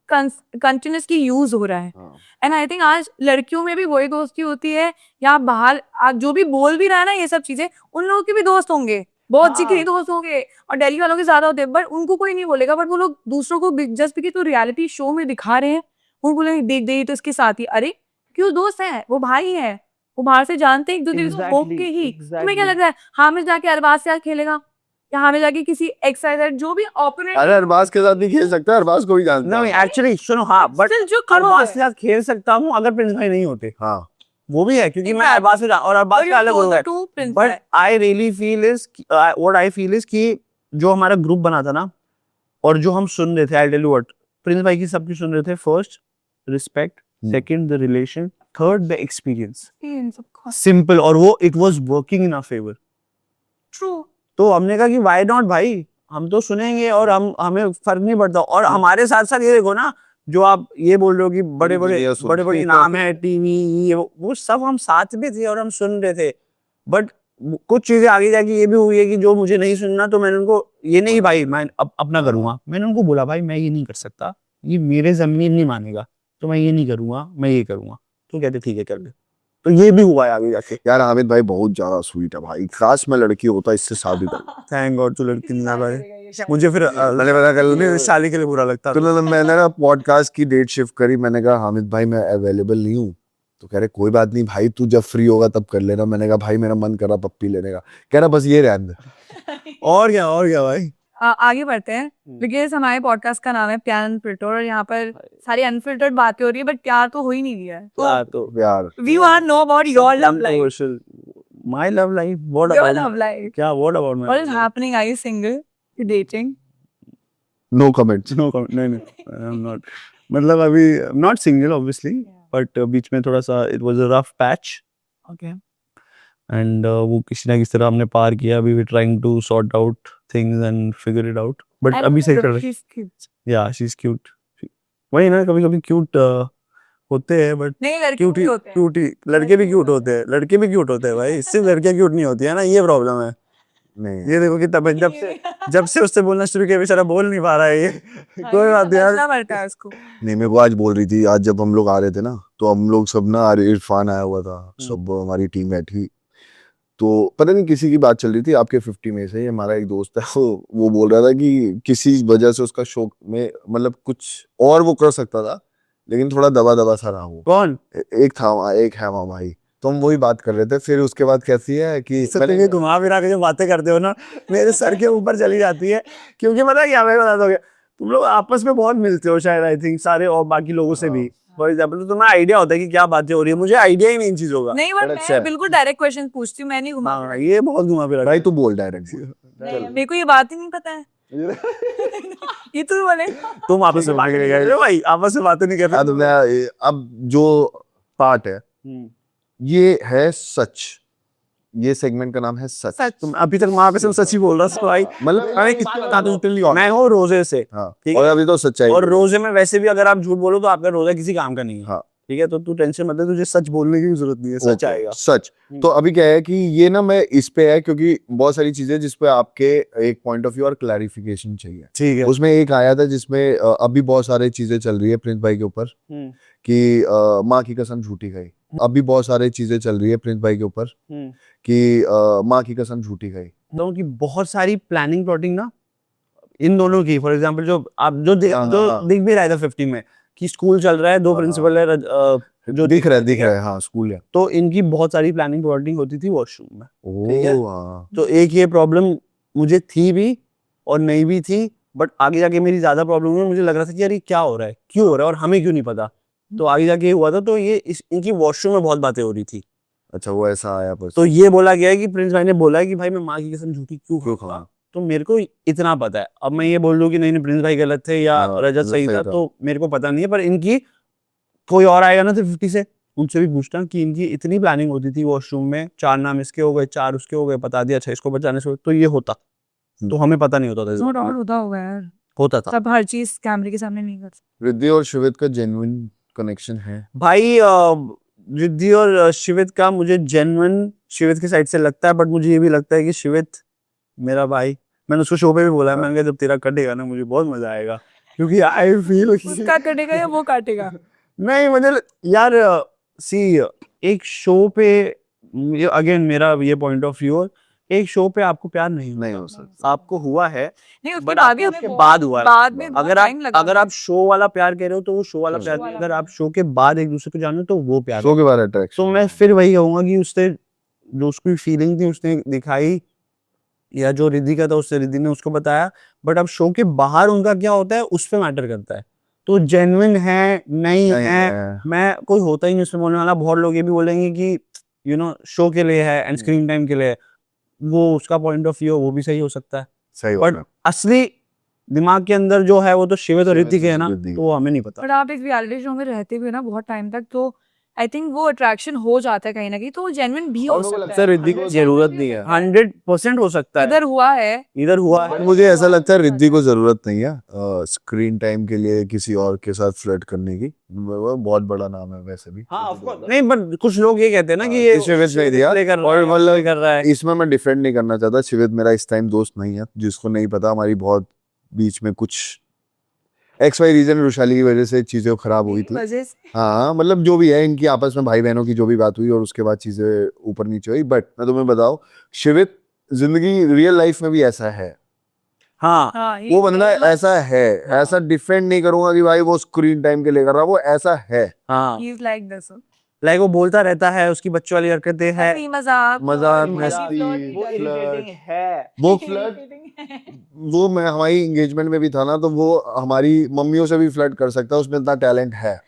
कंटिन्यूसली यूज हो रहा है। एंड आई थिंक आज लड़कियों में भी वही दोस्ती होती है, या बाहर आज जो भी बोल भी रहा है ना ये सब चीजें, उन लोगों के भी दोस्त होंगे, बहुत जिगरी दोस्त होंगे, और दिल्ली वालों के ज्यादा होते हैं, बट उनको कोई नहीं बोलेगा, बट वो लोग दूसरों को जस्ट बिकॉज वो रियलिटी शो में दिखा रहे हैं, वो बोलेंगे देख दे तो इसके साथ ही, अरे क्यों दोस्त है, वो भाई है, वो बाहर से जानते हैं एक दूसरे को होप के ही। तुम्हें क्या लग रहा है हामिद जाके अरबाज से खेलेगा, या हामिद जाके किसी एक्साइजेड जो भी ओपोनेंट, अरे अरबाज के साथ नहीं खेल सकता, अरबाज को भी जानता नहीं एक्चुअली सुनो, हाँ बट जो अरबाज के साथ खेल सकता हूँ अगर प्रिंस भाई नहीं होते, हाँ वो भी है, क्योंकि मैं अरबाज से और अरबाज का अलग होगा, but I really feel is what I feel is कि जो हमारा ग्रुप बना था ना, और जो हम सुन रहे थे, I tell you what, Prince भाई की सबकी सुन रहे थे, first respect, second the relation, third the experience, simple, और वो it was working in our favour. True. तो हमने कहा कि व्हाई नॉट भाई, हम तो सुनेंगे, और हमें फर्क नहीं पड़ता। और हमारे साथ साथ ये देखो ना, जो आप ये बोल रहे हो कि बड़े बड़े नाम है टीवी, ये वो सब हम साथ में थे और हम सुन रहे थे, बट कुछ चीजें आगे जाके ये भी हुई है कि जो मुझे नहीं सुनना, तो मैंने उनको ये नहीं भाई मैं अपना करूंगा, मैंने उनको बोला भाई मैं ये नहीं कर सकता, ये मेरे जमीन नहीं मानेगा, तो मैं ये नहीं करूंगा, मैं ये करूंगा, तो कहते ठीक है कर ले, तो ये भी हुआ है आगे जाके। यार हामिद भाई बहुत ज्यादा स्वीट है भाई, काश मैं लड़की होता इससे शादी कर। थैंक गॉड तू लड़की नहीं ना भाई, मुझे फिर मैंने पता कर शादी के लिए बुरा लगता तो मैंने ना पॉडकास्ट की डेट शिफ्ट करी, मैंने कहा हामिद भाई मैं अवेलेबल नहीं हूँ, तो कह रहे कोई बात नहीं भाई तू जब फ्री होगा तब कर लेना। मैंने कहा भाई मेरा मन कर रहा पप्पी लेने का, कह रहा बस ये रहने दे। और क्या भाई। आगे बढ़ते हैं, बिकॉज हमारे पॉडकास्ट का नाम है प्यार अनफिल्टर्ड, और यहाँ पर सारी अनफिल्टर्ड बातें हो रही है, बट प्यार तो हो ही नहीं रहा है। तो यार we want know about your love life, my love life, what your about love life, क्या, what about what is happening, are you single, you dating? No comments. No नहीं आई एम नॉट, मतलब अभी नॉट सिंगल ऑब्वियसली, बट बीच में थोड़ा सा it was a rough patch, okay, and वो किसी ना किसी तरह हमने पार किया, अभी we trying to sort out things and figure it out, but अभी सही चल रहा है। या शी इज क्यूट, वही ना, कभी कभी क्यूट होते हैं, बट नहीं लड़के क्यूट भी होते हैं, क्यूट ही, लड़के भी क्यूट होते हैं, लड़के भी क्यूट होते हैं भाई, सिर्फ लड़कियां क्यूट नहीं होती है ना, ये प्रॉब्लम है। नहीं ये देखो कि तब जब से उससे बोलना शुरू किया बेचारा बोल नहीं पा रहा है ये। कोई बात नहीं यार, समझना पड़ता है उसको। नहीं मेरे को आज बोल रही थी, आज जब हम लोग आ रहे थे ना तो हम लोग सब ना, इरफान आया हुआ था, सब हमारी टीम बैठी, तो पता नहीं किसी की बात चल रही थी आपके 50 में से, हमारा एक दोस्त है वो बोल रहा था कि किसी वजह से उसका शो में मतलब कुछ और वो कर सकता था, लेकिन थोड़ा दबा सा रहा वो। कौन एक है वहाँ भाई, तो हम वही बात कर रहे थे। फिर उसके बाद कैसी है कि मैंने घुमा फिरा के जो बातें करते हो ना, मेरे सर के ऊपर चली जाती है, क्योंकि पता क्या, मैं बता दोगे, तुम लोग आपस में बहुत मिलते हो शायद, आई थिंक सारे और बाकी लोगों से भी, फॉर एग्जाम्पल, तो तुम्हें आइडिया होता है कि क्या बातें हो रही है, मुझे आइडिया ही नहीं इन चीजों का। नहीं बट मैं बिल्कुल डायरेक्ट क्वेश्चन पूछती हूँ, मैं नहीं घुमा, हाँ ये बहुत घुमा फिरा। भाई तू बोल डायरेक्ट। मेरे को ये बात ही नहीं पता है। ये तू बोले, तुम आपस में भाग गए भाई, आपस में बातें नहीं कर रहे। अब जो पार्ट है ये है सच, ये सेगमेंट का नाम है सच। तुम अभी तक वहां पे से सच ही बोल रहा था भाई, मतलब मैं किसको बता दूं, मैं हूँ रोजे से, हाँ, ठीक और है, अभी तो सच्चाई, और रोजे में वैसे भी अगर आप झूठ बोलो तो आपका रोजा किसी काम का नहीं है, हाँ ठीक है, तो तू टेंशन मत ले, तुझे सच बोलने की भी जरूरत नहीं है, सच ओके, आएगा सच। तो अभी क्या है कि ये ना मैं इस पे है क्योंकि बहुत सारी चीजें जिस पे आपके एक पॉइंट ऑफ व्यू और क्लैरिफिकेशन चाहिए, ठीक है। उसमें एक आया था जिसमें अभी बहुत सारी चीजें चल रही है प्रिंस भाई के ऊपर कि माँ की कसम झूठी गई, अभी बहुत सारी चीजें चल रही है प्रिंस भाई के ऊपर कि माँ की कसम झूठी गई, दोनों की बहुत सारी प्लानिंग प्लॉटिंग ना इन दोनों की, फॉर एग्जांपल जो आप जो दिख भी रहा था 50 में, कि स्कूल चल रहा है, 2 हाँ, प्रिंसिपल है, जो दिख रहा है हाँ स्कूल है। तो इनकी बहुत सारी प्लानिंग प्लॉटिंग होती थी वॉशरूम में। ठीक है। ओह हाँ। तो एक ये प्रॉब्लम मुझे थी भी और नहीं भी थी, बट आगे जाके मेरी ज्यादा प्रॉब्लम हुई, मुझे लग रहा था कि यार ये क्या हो रहा है, क्यों हो रहा है और हमें क्यों नहीं पता। तो आगे जाके ये हुआ था, तो ये इनकी वॉशरूम में बहुत बातें हो रही थी। अच्छा वो ऐसा आया बस। तो ये बोला गया है कि प्रिंस भाई ने बोला है कि भाई मैं माँ की कसम झूठी क्यों क्यों खाऊंगा। खाऊं? तो मेरे को इतना पता है। अब मैं ये बोल दूं कि नहीं नहीं प्रिंस भाई गलत थे या हाँ, रजत सही सही था, था। तो मेरे को पता नहीं है। पर इनकी कोई और आएगा ना 350 से, उनसे भी पूछना कि इनकी इतनी प्लानिंग होती थी वॉशरूम में, 4 नाम इसके हो गए, 4 उसके हो गए, बता दिया अच्छा इसको बचाने से, तो ये होता। तो हमें पता नहीं होता था इस नो बारे डाउट में। होता होगा यार, होता था सब हर चीज कैमरे के सामने नहीं कर सकते। रिद्धि और शिवित का जेन्युइन कनेक्शन है। भाई। रिद्धि और शिवित का मुझे जेन्युइन शिवित की साइड से लगता है, बट मुझे ये भी लगता है कि शिवित मेरा भाई, मैंने उसको शो पे भी बोला है, मैंने कहा जब तेरा कटेगा ना मुझे बहुत मजा आएगा, क्योंकि आई फील उसका कटेगा या वो काटेगा? नहीं मुझे यार सी एक शो पे, अगेन मेरा ये पॉइंट ऑफ व्यू, एक शो पे आपको प्यार नहीं हो सकता। आपको हुआ है, नहीं, उसके बट बाद भी उसके हमें बाद हुआ है। बाद में बहुत अगर टाइम आप लगा अगर हमें। आप शो वाला प्यार कह रहे हो तो वो शो वाला प्यार नहीं, अगर आप शो के बाद एक दूसरे को जानो तो वो प्यार है। शो के बाद अट्रैक्शन। तो मैं फिर वही कहूंगा कि उससे जो उसकी फीलिंग थी उसने दिखाई, या जो रिद्धि का था उससे रिद्धि ने उसको बताया, बट अब शो के बाहर उनका क्या होता है उस पे मैटर करता है। तो जेन्युइन है नहीं है, मैं कोई होता ही नहीं उसमें बोलने वाला। बहुत लोग ये भी बोलेंगे कि शो के लिए है एंड स्क्रीन टाइम के लिए है। वो उसका पॉइंट ऑफ व्यू वो भी सही हो सकता है, सही बट असली दिमाग के अंदर जो है वो तो शिवित और रिद्धि के है ना, तो वो हमें नहीं पता। पर आप एक रियलिटी शो में रहते हुए ना बहुत टाइम तक, तो आई थिंक वो अट्रैक्शन हो जाता है कहीं ना कहीं, तो वो जेन्युइन भी हो सकता है। रिद्धि को जरूरत नहीं है, 100% हो सकता है, इधर हुआ है। इधर हुआ है। मुझे ऐसा लगता है रिद्धि को जरूरत नहीं है स्क्रीन टाइम के लिए किसी और के साथ फ्लर्ट करने की। वो बहुत बड़ा नाम है वैसे भी। हाँ ऑफ कोर्स नहीं, बट कुछ लोग ये कहते हैं ना कि ये शिवित नहीं दिया लेकर और मतलब कर रहा है। इसमें मैं डिफेंड नहीं करना चाहता। शिवित मेरा इस टाइम दोस्त नहीं है, जिसको नहीं पता हमारी बहुत बीच में कुछ XY रीजन रुशाली की वजह से चीजें खराब हुई थी। वजह से हाँ मतलब जो भी है इनकी आपस में भाई बहनों की जो भी बात हुई और उसके बाद चीजें ऊपर नीचे हुई। बट मैं तुम्हें बताऊं शिवित जिंदगी रियल लाइफ में भी ऐसा है। हाँ हाँ, वो बंदा ऐसा है, ऐसा डिफेंड नहीं करूंगा कि भाई वो स्क्रीन टाइम के लिए कर रहा, वो ऐसा है। हाँ he is like this. Like वो बोलता रहता है, उसकी बच्चों वाली हरकतें है, हंसी मजाक मजाक और मस्ती वो फ्लर्ट है। वो फ्लर्ट वो मैं हमारी एंगेजमेंट में भी था ना, तो वो हमारी मम्मियों से भी फ्लर्ट कर सकता है, उसमें इतना टैलेंट है।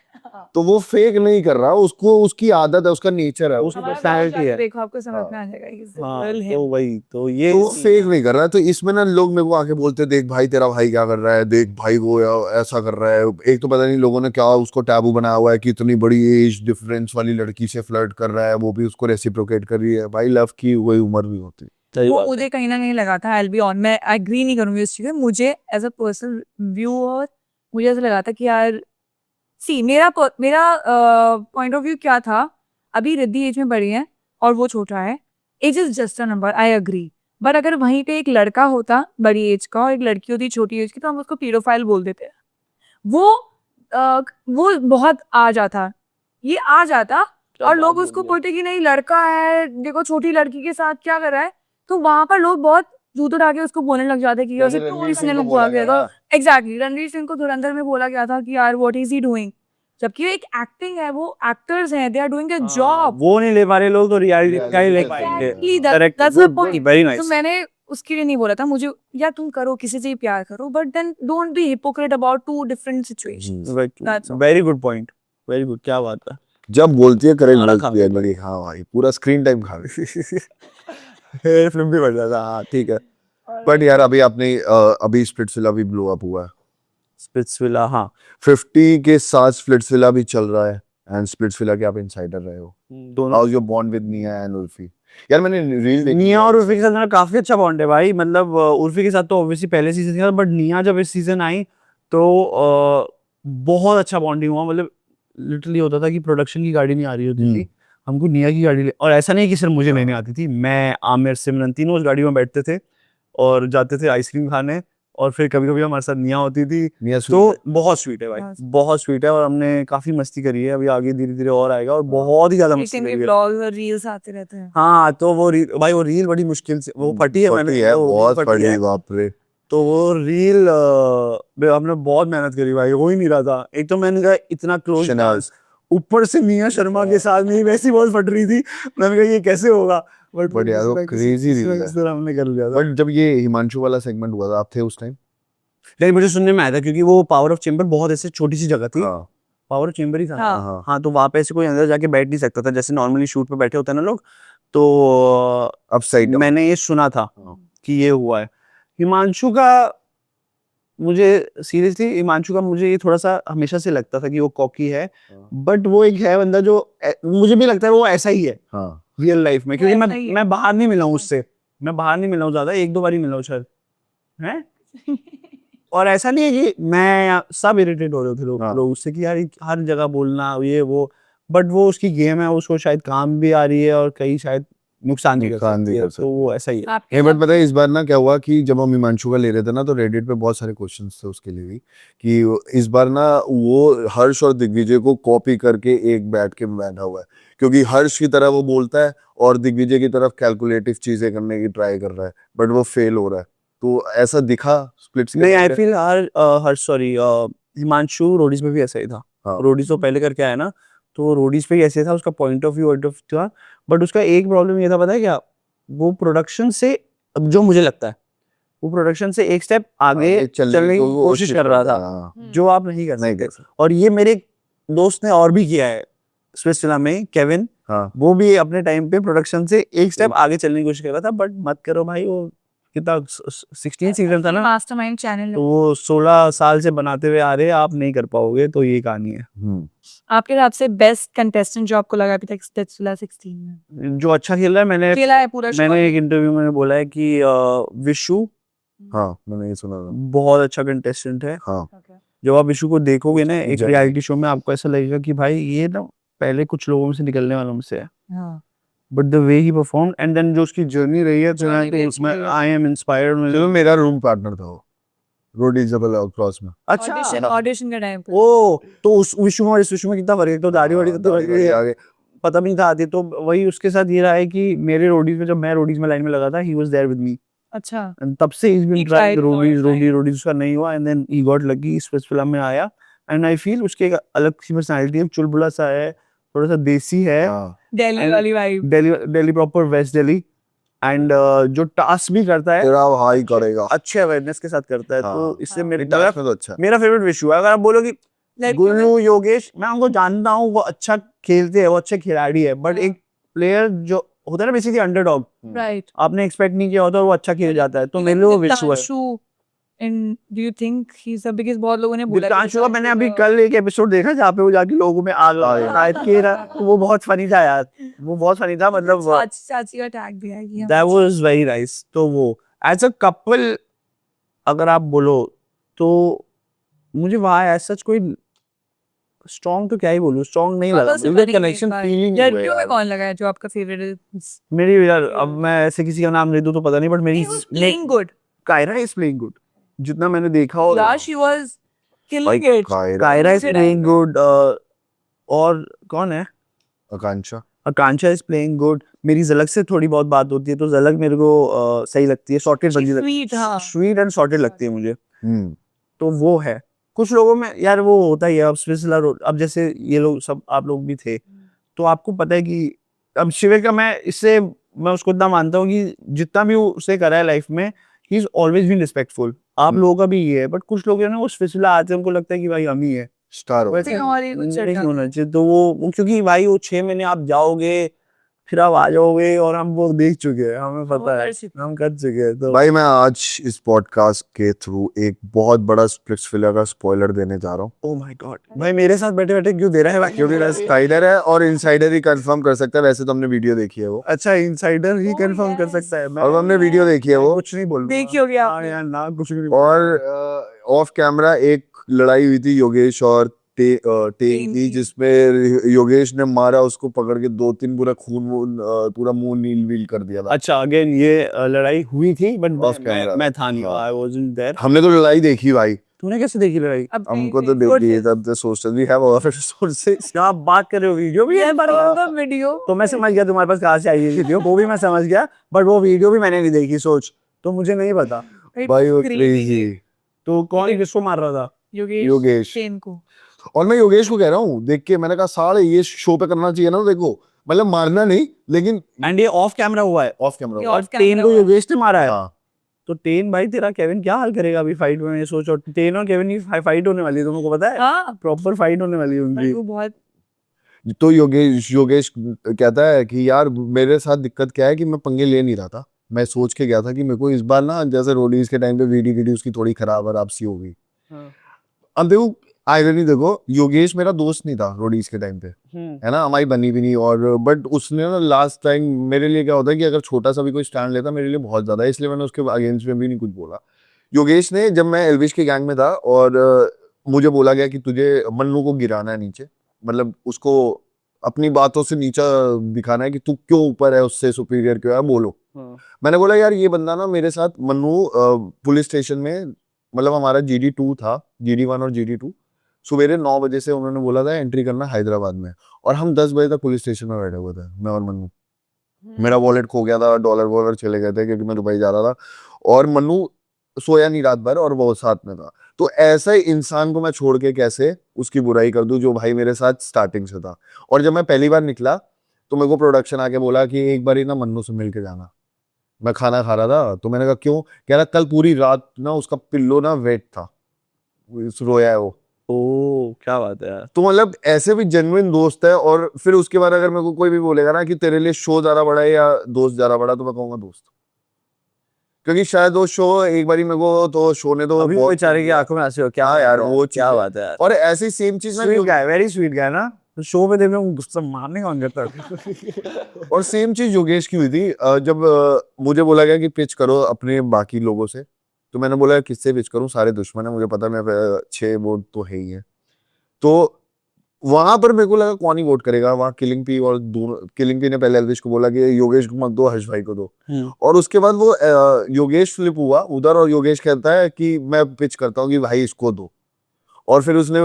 तो वो फेक नहीं कर रहा, उसको उसकी आदत है, उसका नेचर है, उसकी पर्सनैलिटी है। देखो आपको समझ में आ जाएगा हाँ कि तो वही तो ये तो वो फेक नहीं कर रहा। तो इसमें ना लोग मेरे को आके बोलते देख भाई तेरा भाई क्या कर रहा है, देख भाई वो ऐसा कर रहा है। एक तो पता नहीं लोगों ने क्या उसको टैबू बनाया हुआ है कि इतनी बड़ी एज डिफरेंस वाली लड़की से फ्लर्ट कर रहा है, वो भी उसको रेसिप्रोकेट कर रही है। भाई लव की वही उम्र भी होती है। वो मुझे कहीं ना कहीं लगा था। आई बी ऑन, मैं एग्री नहीं करूंगी इस चीज में। मुझे एज अ पर्सनल व्यूअर मुझे ऐसा लगा था कि यार सी मेरा पॉइंट ऑफ व्यू क्या था। अभी रिद्धि एज में बड़ी है और वो छोटा है। Age is just a number, I agree. But अगर वहीं पे एक लड़का होता बड़ी एज का और एक लड़की होती छोटी एज की, तो हम उसको पीडोफाइल बोल देते हैं। वो बहुत आ जाता, ये आ जाता और लोग उसको बोलते कि नहीं लड़का है, देखो छोटी लड़की के साथ क्या कर रहा है। तो वहां पर लोग बहुत जूतों उठा के उसको बोलने लग जाते कि जैसे रणवीर सिंह को बोला गया था। एग्जैक्टली रणवीर सिंह को धुरंधर में बोला गया था कि यार व्हाट इज ही डूइंग, जबकि वो एक एक्टिंग है, वो एक्टर्स हैं, they are doing a job. वो नहीं ले पा रहे लोग तो रियलिटी का ही ले Exactly, पाएंगे। that's the point. Very nice. तो मैंने उसके लिए नहीं बोला था मुझे, या तुम करो किसी से ही प्यार करो, but then don't be hypocrite about two different situations. That's all. Very good point, very good, क्या बात है। जब बोलती है करे खाना लगती है लगी, हाँ भाई पूरा स्क्रीन टाइम खा गई। फिल्म भी बढ़ जाता, हाँ ठीक है। बट यार अभी आपने अभी स्प्लिट्सविला भी ब्लो अप हुआ है। स्पिट्सविला, हाँ 50 के साथ स्प्लिट्सविला भी चल रहा है एंड स्प्लिट्सविला के आप इनसाइडर रहे हो। दोनों। How is your bond with निया एंड उर्फी? यार मैंने रील देखी निया और उर्फी के साथ मेरा काफी अच्छा बॉन्ड है भाई। मतलब उर्फी के साथ तो ऑब्वियसली पहले सीजन था, बट निया जब इस सीजन आई तो बहुत अच्छा बॉन्डिंग हुआ। मतलब लिटरली होता था कि प्रोडक्शन की गाड़ी नहीं आ रही होती थी, हमको निया की गाड़ी और ऐसा नहीं कि सिर्फ मुझे लेने आती थी, मैं आमिर सिमरन तीनों उस गाड़ी में बैठते थे और जाते थे आइसक्रीम खाने। और फिर कभी कभी हमारे साथ निया होती थी। निया तो बहुत स्वीट है भाई, बहुत स्वीट है और हमने काफी मस्ती करी है। अभी आगे धीरे धीरे और आएगा और बहुत ही ज्यादा मस्ती करी है। ब्लॉग्स और रील्स आते रहते हैं। हाँ तो वो रील भाई, वो रील बड़ी मुश्किल से वो फटी है, मैंने है वो बहुत फटी फटी है। बाप रे। तो वो रील हमने बहुत मेहनत करी भाई, हो ही नहीं रहा था। एक तो मैंने कहा इतना क्लोज शहनाज। ऊपर से मियां शर्मा के साथ मेरी वैसी बहुत फट रही थी, मैंने कहा ये कैसे होगा, But यार वो crazy किसी reel है। तरह हमने कर लिया था। बट जब ये हिमांशु वाला सेगमेंट हुआ था, आप थे उस टाइम? लेकिन मुझे सुनने में आया था क्योंकि वो पावर ऑफ चेंबर बहुत ऐसे छोटी सी जगह थी, हाँ पावर ऑफ चेंबर ही था। हाँ। हाँ हाँ, तो वहां पे ऐसे कोई अंदर जाके बैठ नहीं सकता था, जैसे नॉर्मली शूट पे बैठे होते हैं ना लोग। तो अब साइड मैंने ये सुना था हाँ। कि ये हुआ है। हिमांशु का मुझे सीरियसली, हिमांशु का मुझे ये थोड़ा सा हमेशा से लगता था कि वो कॉकी है, बट वो एक है बंदा जो मुझे भी लगता है वो ऐसा ही है हाँ रियल लाइफ में, क्योंकि वो ऐसा ही है। मैं बाहर नहीं मिला हूँ उससे, मैं बाहर नहीं मिला हूँ ज्यादा, 1-2 बार ही मिला हूँ शायद, हैं। और ऐसा नहीं है कि मैं सब इरिटेट हो रहे थे हाँ। लोग उससे कि यार ये हर जगह बोलना ये वो, बट वो उसकी गेम है, उसको शायद काम भी आ रही है और कहीं शायद नुकसान भी कर नुकसान भी सकती है, कर तो सकती वो ऐसा ही है। आपके ये बट साथ- पता है इस बार ना क्या हुआ कि जब हम हिमांशु का ले रहे थे ना, तो रेडिट पे बहुत सारे क्वेश्चंस थे उसके लिए भी, कि इस बार ना वो हर्ष और दिग्विजय को कॉपी करके एक बैठ के बैठा हुआ है, क्योंकि हर्ष की तरह वो बोलता है और दिग्विजय की तरफ कैलकुलेटिव चीजें करने की ट्राई कर रहा है, बट वो फेल हो रहा है। तो ऐसा दिखा स्प्लिट्स के नहीं, आई पहले? फील हर सॉरी हिमांशु रोडीज में भी ऐसा ही था। हाँ। रोडीज तो पहले करके आया ना, तो रोडीज पे ही ऐसे था, उसका पॉइंट ऑफ व्यू था, बट उसका एक प्रॉब्लम ये था, पता है क्या, वो प्रोडक्शन से, अब जो मुझे लगता है वो प्रोडक्शन से एक स्टेप आगे चलने की कोशिश कर रहा था, हाँ। जो आप नहीं कर नहीं सकते। कर सकते। और ये मेरे एक दोस्त ने और भी किया है स्विट्जरलैंड में, केविन, हाँ वो भी अपने टाइम पे प्रोडक्शन से एक स्टेप आगे चलने की कोशिश कर रहा था, बट मत करो भाई, वो कितना 16 सीजन था ना, मास्टरमाइंड चैनल तो वो 16 साल से बनाते हुए आ रहे हैं, आप नहीं कर पाओगे, तो ये कहानी है। आपके हिसाब से बेस्ट कंटेस्टेंट जो आपको लगा अभी तक स्प्लिट्सविला 16 में? जो अच्छा खेल रहा है, खेला है पूरा show? मैंने एक इंटरव्यू में बोला है कि विशु हाँ मैंने ये सुना था। बहुत अच्छा कंटेस्टेंट है। हाँ Okay. जब आप विशु को देखोगे ना एक जब- रियलिटी शो में, आपको ऐसा लगेगा कि भाई ये ना पहले कुछ लोगों में से निकलने वालों में से है, हाँ। But the way he perform and then जो उसकी जर्नी रही है, Journey भी उसमें अच्छी रही है। I am inspired. चलो मेरा रूम पार्टनर था वो, रोडी जबल क्रॉस में। ऑडिशन ऑडिशन के टाइम पे ओ, तो उस विशु में और इस विशु में कितना फर्क है, तो दाढ़ी वाड़ी तो आगे पता भी नहीं था आती, तो वही उसके साथ ये रहा है कि मेरे रोडीज में, जब मैं रोडीज में लाइन में लगा था, he was there with me, अच्छा एंड तब से he's been He trying tried Roadies all time. Roadies उसका नहीं हुआ, and then he got lucky, इस फिल्म में आया, एंड आई फील उसके एक अलग सी पर्सनालिटी है, चुलबुला सा है, थोड़ा सा देसी है, हाँ दिल्ली And- वाली vibe. Delhi proper west Delhi, and जो टास्क भी करता है तेरा हाई करेगा। अच्छे अवेयरनेस के साथ करता है, हाँ। तो इससे हाँ। मेरे टास्क में तो अच्छा है। मेरा फेवरेट विशु है। अगर आप बोलो कि लड़कियों में- गुरु योगेश, मैं उनको जानता हूँ, वो अच्छा खेलते हैं, वो अच्छे खिलाड़ी है, बट हाँ। एक प्लेयर जो होता है ना बेसिकली अंडरडॉग, राइट। आपने एक्सपेक्ट नहीं किया होता और वो अच्छा खेल जाता है, तो मेरे लिए वो विशु है। And do you think he's the biggest? बहुत लोगों ने बोला कि दिव्यांशु का मैंने अभी दिव्यांशु कल एक एपिसोड देखा जहाँ पे वो जाके लोगों में आग शायद के रहा, तो वो बहुत फनी था यार, वो बहुत फनी था, मतलब चाची चाची का टैग दिया है कि दैट वाज वेरी नाइस। तो वो एज अ कपल अगर आप बोलो तो मुझे वहाँ एज सच कोई स्ट्रॉन्ग, तो क्या ही बोलूँ, स्ट्रॉन्ग नहीं लगा, मुझे कनेक्शन फीलिंग लड़कियों में कौन लगा है जो आपका फेवरेट है? मेरी यार, अब मैं ऐसे किसी का नाम ले दूँ तो पता नहीं, बट मेरी Playing good. Kaira is playing good, जितना मैंने देखा, और Yeah, she was killing it. Kaira is Did I playing know? Good, और कौन है, Akanksha Akanksha is playing good. मेरी झलक से थोड़ी बहुत बात होती है, तो झलक मेरे को सही लगती है, सॉर्टेड She's बंदी sweet, हाँ। स्वीट एंड सॉर्टेड लगती है मुझे, हम्म तो वो है। कुछ लोगों में यार वो होता ही है, अब स्पेशल अब जैसे ये लोग सब आप लोग भी थे, तो आपको पता है कि अब शिविर का मैं उसको इतना मानता हूँ कि जितना भी वो उसने करा है लाइफ में, he is always been respectful. आप लोगों का भी ये है, बट कुछ लोग है ना, वो स्पेशल आते हैं, उनको लगता है कि भाई हम ही है, स्टार हो वैसे और ये कुछ नहीं चढ़ा। होना चाहिए। तो वो क्योंकि भाई वो 6 महीने आप जाओगे, फिर आप आ जाओगे, और हम वो देख चुके हैं, हमें पता है, कर चुके हम कर चुके हैं। तो भाई मैं आज इस पॉडकास्ट के थ्रू एक बहुत बड़ा स्प्लिट्सविला का स्पॉइलर देने जा रहा हूँ। ओ माय गॉड, भाई मेरे साथ बैठे बैठे क्यों दे रहा है भाई? क्योंकि इनसाइडर है और इनसाइडर ही कंफर्म कर सकता है, वैसे तो हमने वीडियो देखी है वो, अच्छा, इनसाइडर ही Oh, कंफर्म कर yes. सकता है। और हमने वीडियो देखी है वो, कुछ नहीं बोल देखी होगी आपने। हाँ यार, ना कुछ नहीं और ऑफ कैमरा एक लड़ाई हुई थी योगेश और टेक की, जिसमें योगेश ने मारा उसको पकड़ के 2-3 पूरा पूरा मुंह नील वील कर दिया था। अच्छा, अगेन ये लड़ाई हुई थी, बट Off camera. मैं था नहीं, हाँ। I wasn't there. हमने तो लड़ाई देखी भाई, तूने कैसे देखी लड़ाई? अब हमको नहीं तो देखी। देखी है, तब तो सोचते वी हैव ऑफ रिसोर्सेज। क्या आप बात कर रहे हो, वीडियो भी है Yes, हमारे पास? the video. तो मैं समझ गया तुम्हारे पास कहाँ से आई है वीडियो, वो भी मैं समझ गया, बट वो वीडियो भी मैंने नहीं देखी, सोच, तो मुझे नहीं पता। भाई वो Crazy. क्रेजी। तो कौन किसको मार रहा था? योगेश। सेन को। और मैं योगेश को कह रहा हूँ देख के, मैंने कहा साले ये शो पे करना चाहिए ना, देखो मतलब मारना नहीं लेकिन एंड ये ऑफ कैमरा हुआ है। Of camera. ये और off camera टेन को हुआ है। योगेश ने मारा है। हाँ तो टेन भाई तेरा केविन क्या हाल करेगा अभी फाइट में? ये सोचो, टेन और केविन की फाइट होने वाली है, तुमको पता है? हाँ, प्रॉपर फाइट होने वाली है पर उनकी। वो बहुत तो योगेश कहता है कि यार मेरे साथ दिक्कत क्या है कि मैं पंगे ले नहीं रहा था, मैं सोच के गया था कि मेरे को इस बार ना जैसे रोडीज के टाइम पे वीडी उसकी थोड़ी खराब सी होगी। हाँ। अब देखो आयरनी देखो, योगेश मेरा दोस्त नहीं था रोडीज के टाइम पे, है ना, हमारी बनी भी नहीं। और बट उसने ना लास्ट टाइम मेरे लिए क्या होता है कि अगर छोटा सा भी कोई स्टैंड लेता मेरे लिए बहुत ज्यादा है, इसलिए मैंने उसके अगेंस्ट में भी नहीं कुछ बोला। योगेश ने, जब मैं एलविश के गैंग में था और मुझे बोला गया कि तुझे मन्नू को गिराना है नीचे, मतलब उसको अपनी बातों से नीचा दिखाना है कि तू क्यों ऊपर है, उससे सुपीरियर क्यों है, बोलो। हाँ। मैंने बोला यार ये बंदा ना मेरे साथ, मन्नू पुलिस स्टेशन में, मतलब हमारा GD2 था, GD1 और GD2, सवेरे 9 बजे से उन्होंने बोला था एंट्री करना हैदराबाद में, और हम 10 बजे तक पुलिस स्टेशन में बैठे हुए थे, मैं और मन्नू। मेरा वॉलेट खो गया था, डॉलर चले गए थे क्योंकि मैं दुबई जा रहा था, और मन्नू सोया नहीं रात भर और वो साथ में था। तो ऐसा ही इंसान को मैं छोड़ के कैसे उसकी बुराई कर दूं जो भाई मेरे साथ स्टार्टिंग से था। और जब मैं पहली बार निकला तो मेरे को प्रोडक्शन आके बोला कि एक बार ही ना मन्नू से मिल के जाना। मैं खाना खा रहा था तो मैंने कहा क्यों, कह रहा कल पूरी रात ना उसका पिल्लो ना वेट था, रोया है वो। ओ क्या बात है यार। तो मतलब ऐसे भी जेन्युइन दोस्त है। और फिर उसके बाद अगर मेरे को कोई भी बोलेगा ना कि तेरे लिए शो ज्यादा बड़ा है या दोस्त ज्यादा बड़ा, तो मैं कहूंगा दोस्त, क्योंकि शायद वो शो एक बारी मेरे को, तो शो ने तो अभी वो बहुत- बेचारे की आंखों में आंसू है। क्या हाँ बात यार, है वो क्या चीज़ है। बात है यार। और ऐसी सेम चीज स्वीट ना, गाय, वेरी स्वीट गाय ना। तो शो पे देखना गुस्सा मारने का मन करता है। और सेम चीज योगेश की हुई थी। जब मुझे बोला गया कि पिच करो अपने बाकी लोगों से, तो मैंने बोला किससे पिच करूं, सारे दुश्मन है मुझे पता है, मैं 6 वोट तो है ही है। तो वहां पर मेरे को लगा कौन ही वोट करेगा, वहां किलिंग पी और दोनों, किलिंग पी ने पहले एल्विश को बोला कि योगेश को मत दो, हर्ष भाई को दो। और उसके बाद वो योगेश फ्लिप हुआ उधर, और योगेश कहता है कि मैं पिच करता हूँ कि भाई इसको दो। और फिर उसने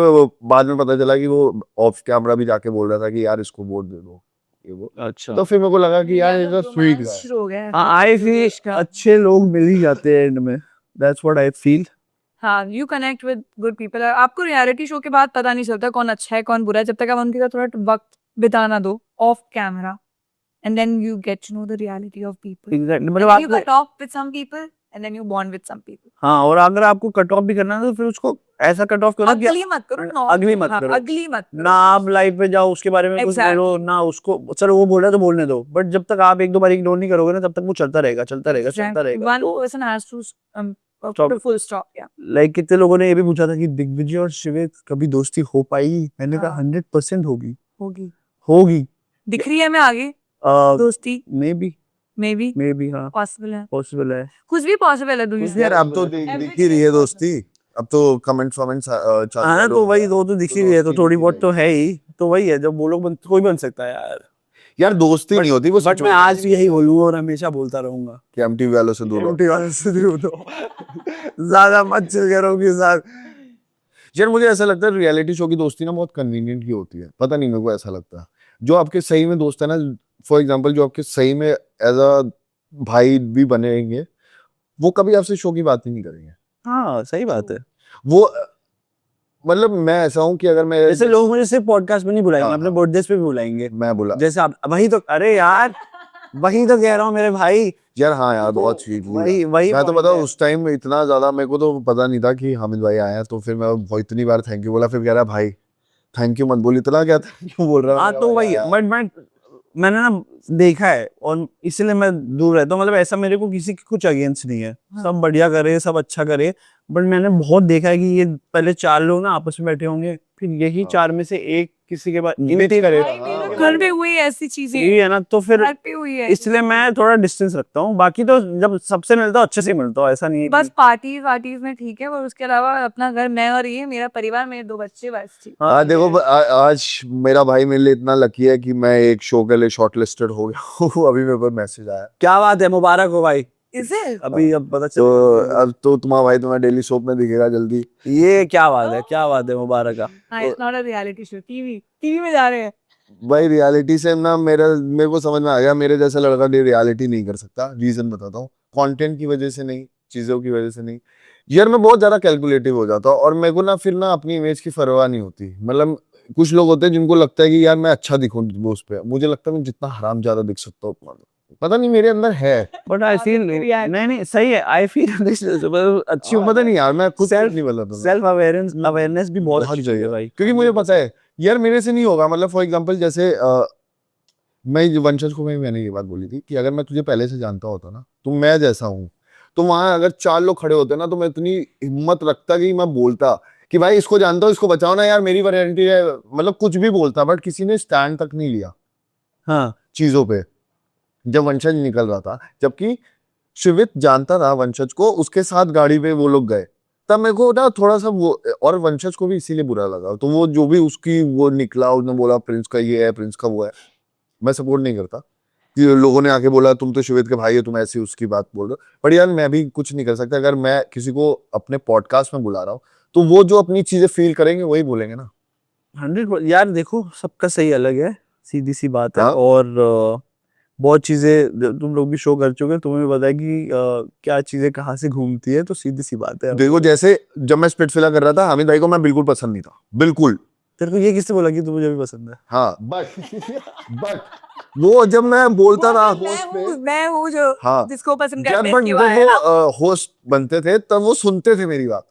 बाद में पता चला कि वो ऑफ कैमरा भी जाके बोल रहा था कि यार इसको वोट दे दो, ये वो। अच्छा। तो फिर मेरे को लगा कि यार ये स्वीट है। रोमांस हो गया है आई फील योगेश का। अच्छे लोग मिल ही जाते हैं एंड में। That's what I feel. हाँ, you connect with good people. आपको रियलिटी शो के बाद पता नहीं चलता कौन अच्छा है कौन बुरा है, जब तक आप उनके साथ थोड़ा वक्त बिताना दो off camera, and then you get to know the reality of people. Exactly, And मतलब then you आप cut off with some people and then you bond with some people. हाँ, और अगर आपको कट ऑफ भी करना है तो फिर उसको ऐसा कट ऑफ करो ना कि अगली मत करो, no. अगली मत हाँ, करो। अगली मत करो। ना आप लाइव पे जाओ उसके बारे में कुछ Exactly. बोलो ना उसको, चलो वो बोल रहा है तो बोलने दो, बट जब तक आप एक दो बार इग्नोर नहीं करोगे ना तब तक वो चलता रहेगा चलता रहेगा चलता रहेगा। One person has to Stop. put a full stop. Yeah. Like कितने लोगों ने ये भी पूछा था कि दिग्विजय और शिविर कभी दोस्ती हो पाई? मैंने कहा हाँ। 100% होगी होगी। होगी। दिख रही है मैं आगे दोस्ती मे बी हाँ पॉसिबल है, पॉसिबल है। कुछ भी पॉसिबल है दुनिया यार में। अब तो दिख ही रही है दोस्ती, अब तो कमेंट्स वमेंट्स हाँ ना, तो वही दो तो दिख ही रही है, तो थोड़ी बहुत तो है ही, तो वही है जब वो लोग कोई बन सकता है यार। यार दोस्ती नहीं होती वो, बट मैं आज भी यही बोलूंगा और हमेशा बोलता रहूंगा कि एमटीवी वालों से दूर रहो। MT वाले से दूर दो। ज्यादा मत चिल करो के साथ। यार मुझे ऐसा लगता है रियलिटी शो की दोस्ती ना बहुत कन्वीनियंट की होती है, पता नहीं मेरे को ऐसा लगता है। जो आपके सही में दोस्त है ना, फॉर एग्जांपल जो आपके सही में एज अ भाई भी बनेंगे, वो कभी आपसे शो की बात ही नहीं करेंगे। हाँ सही बात है। वो मतलब मैं ऐसा हूँ कि अगर मैं, जैसे लोग मुझे सिर्फ पॉडकास्ट में नहीं बुलाएंगे, हाँ, अपने हाँ। बर्थडे पे भी बुलाएंगे। मैं बोला जैसे आप वही तो, अरे यार वही तो कह रहा हूँ मेरे भाई। यार हाँ यार बहुत स्वीट वही वही मैं तो point बताऊँ है। उस टाइम इतना ज्यादा मेरे को तो पता नहीं था कि हामिद भाई आए हैं, तो फिर मैं बहुत इतनी बार थैंक यू बोला, फिर कह रहा भाई थैंक यू मत बोल, इतना क्या थैंक यू बोल रहा हाँ है तो वही, बट मैंने ना देखा है और इसलिए मैं दूर रहता हूँ। मतलब ऐसा मेरे को किसी के कुछ अगेंस्ट नहीं है, हाँ। सब बढ़िया करे सब अच्छा करे, बट मैंने बहुत देखा है कि ये पहले 4 लोग ना आपस में बैठे होंगे, फिर यही हाँ। 4 में से एक किसी के बाद Bitch इनती करे। भाई, मेरे घर पे हुई है ऐसी चीजें, यही है ना, तो फिर घर पे हुई है इसलिए मैं थोड़ा डिस्टेंस रखता हूँ। बाकी तो जब सबसे मिलता हूँ अच्छे से मिलता हूँ, ऐसा नहीं है बस पार्टीज में ठीक है, और उसके अलावा अपना घर, मैं और ये मेरा परिवार, मेरे 2 बच्चे, बस ठीक। आज देखो आज मेरा भाई मेरे लिए इतना लकी है कि मैं एक शो के लिए शॉर्टलिस्टेड हो गया हूँ। अभी मेरे पास मैसेज आया, क्या बात है, मुबारक हो भाई। इसे अभी अब पता तो चल, अब तो तुम्हारा भाई तुम्हारा डेली सोप में दिखेगा जल्दी। ये क्या बात है, क्या बात है, मुबारक का। हाँ, it's not a reality show, TV में जा रहे हैं। भाई रियलिटी से ना मेरे को समझ में आ गया, मेरे जैसा लड़का रियलिटी नहीं कर सकता। रीजन बताता हूँ, कंटेंट की वजह से नहीं, चीजों की वजह से नहीं। यार मैं बहुत ज्यादा कैलकुलेटिव हो जाता हूँ और मेरे को ना फिर ना अपनी इमेज की परवाह नहीं होती। मतलब कुछ लोग होते हैं जिनको लगता है कि यार मैं अच्छा दिखूं उस पे, मुझे लगता है मैं जितना हराम ज्यादा दिख सकता हूँ उतना पता नहीं मेरे अंदर है। बट आई फील नहीं नहीं सही है। आई फील अच्छी पता नहीं यार, मैं खुद Self- नहीं बोला था सेल्फ अवेयरनेस भी बहुत अच्छी चाहिए है भाई। क्योंकि मुझे पता है यार मेरे से नहीं होगा। मतलब फॉर एग्जांपल जैसे मैं वंशज को मैंने ये बात बोली थी कि अगर मैं तुझे पहले से जानता होता ना तो मैं जैसा हूँ, तो वहां अगर 4 लोग खड़े होते ना तो मैं इतनी हिम्मत रखता कि मैं बोलता कि भाई इसको जानता हूँ, इसको बचाओ ना यार, मेरी वैरायटी है। मतलब कुछ भी बोलता, बट किसी ने स्टैंड तक नहीं लिया हाँ चीजों पे जब वंशज निकल रहा था। जबकि शिवित जानता था वंशज को, उसके साथ गाड़ी पे वो लोग गए, तब मेरे को ना थोड़ा सा वो, और वंशज को भी इसीलिए बुरा लगा। तो वो जो भी उसकी वो निकला, उसने बोला प्रिंस का ये है, प्रिंस का वो है, मैं सपोर्ट नहीं करता कि लोगों ने आके बोला तुम तो शिवित के भाई हो, तुम ऐसी उसकी बात बोल रहे हो। पर यार मैं भी कुछ नहीं कर सकता। अगर मैं किसी को अपने पॉडकास्ट में बुला रहा हूँ तो वो जो अपनी चीजें फील करेंगे वही बोलेंगे ना। 100 यार देखो सबका सही अलग है, सीधी सी बात है। हाँ। और बहुत चीजें तुम लोग भी शो कर चुके हैं, तुम्हें भी पता है कि क्या चीजें कहाँ से घूमती है, तो सीधी सी बात है। देखो जैसे जब मैं स्प्लिट्सविला कर रहा था, हामिद भाई को मैं बिल्कुल पसंद नहीं था, बिल्कुल। तेरे को ये किससे बोला कि तू मुझे भी पसंद है? हाँ बट वो जब मैं बोलता था होस्ट पे, मैं हूँ जो हाँ, जिसको पसंद जब करते हैं जब वो होस्ट बनते थे तब वो सुनते थे मेरी बात।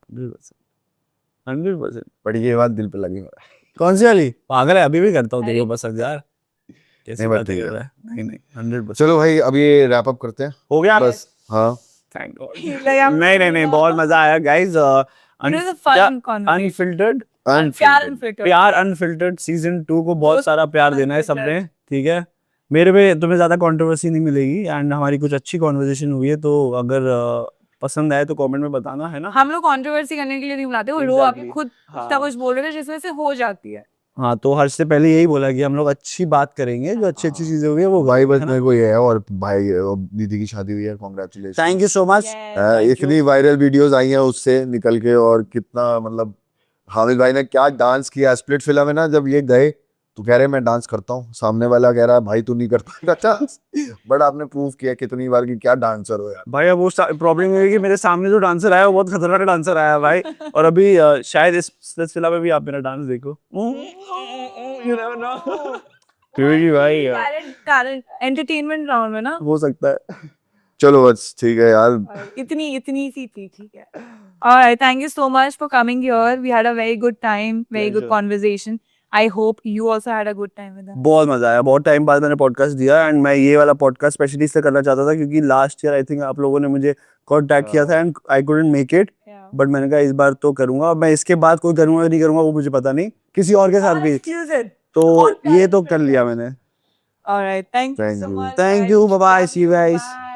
100%। बट ये बात दिल पे लगी मेरा। कौन सी वाली? पागल है, अभी भी करता हूँ तेरे को पसंद यार। कैसी नहीं, बट बातें ठीक कर है। रहा है? नहीं नहीं 100%। चलो भाई अब ये रैप अप करते हैं हो गया बस। हाँ थैंक गॉड। नहीं नहीं नहीं बहुत मजा आया guys. It was a fun conversation. Unfiltered प्यार unfiltered. प्यार अनफिल्टर्ड सीजन 2 को बहुत सारा प्यार देना है सबने, ठीक है? मेरे में तुम्हें ज्यादा कंट्रोवर्सी नहीं मिलेगी एंड हमारी कुछ अच्छी कॉन्वर्सेशन हुई है। तो अगर पसंद आए तो कमेंट में बताना, है ना? हम लोग कंट्रोवर्सी करने के लिए नहीं बुलाते, वो लोग आके खुद हाँ। सब कुछ बोल रहे थे जिस वजह से हो जाती है। हाँ तो हर्ष से पहले यही बोला कि हम लोग अच्छी बात करेंगे, जो अच्छी अच्छी चीजें हुई है वो भाई बस है ना? मेरे को ये है। और भाई दीदी की शादी हुई है, congratulation. Thank you so much. इतनी वायरल वीडियोस आई हैं उससे निकल के, और कितना मतलब हामिद भाई ने क्या डांस किया स्प्लिट्सविला में ना। जब ये गए तो कह रहे मैं डांस करता हूँ, सामने वाला कह रहा है भाई तू नहीं करता डांस। बट आपने प्रूव किया कितनी बार कि क्या डांसर हो यार। भाई अब वो प्रॉब्लम ये है कि मेरे सामने जो डांसर आया वो बहुत खतरनाक डांसर आया है भाई। और अभी शायद इस सिलसिला में भी आप मेरा डांस देखो। You never know. क्योंकि भाई टैलेंट एंटरटेनमेंट राउंड में ना हो सकता है। चलो बस ठीक है यार। इतनी सी थी, ठीक है। Alright, thank you so much for coming here. We had a very good time, very good Pleasure. conversation. I hope you also had a good time with us. बहुत मजा आया, बहुत टाइम बाद मैंने पॉडकास्ट दिया एंड मैं ये वाला पॉडकास्ट स्पेशली इसलिए करना चाहता था क्योंकि लास्ट ईयर आई थिंक आप लोगों ने मुझे कांटेक्ट किया था and I couldn't make it. Yeah. But मैंने कहा इस बार तो करूंगा। मैं इसके बाद कोई करूंगा नहीं करूंगा वो मुझे पता नहीं, किसी और के साथ भी। Excuse it. तो ये तो कर लिया मैंने। Alright, thank you Thank so you. much. Thank guys. you, bye-bye, see you guys. Bye.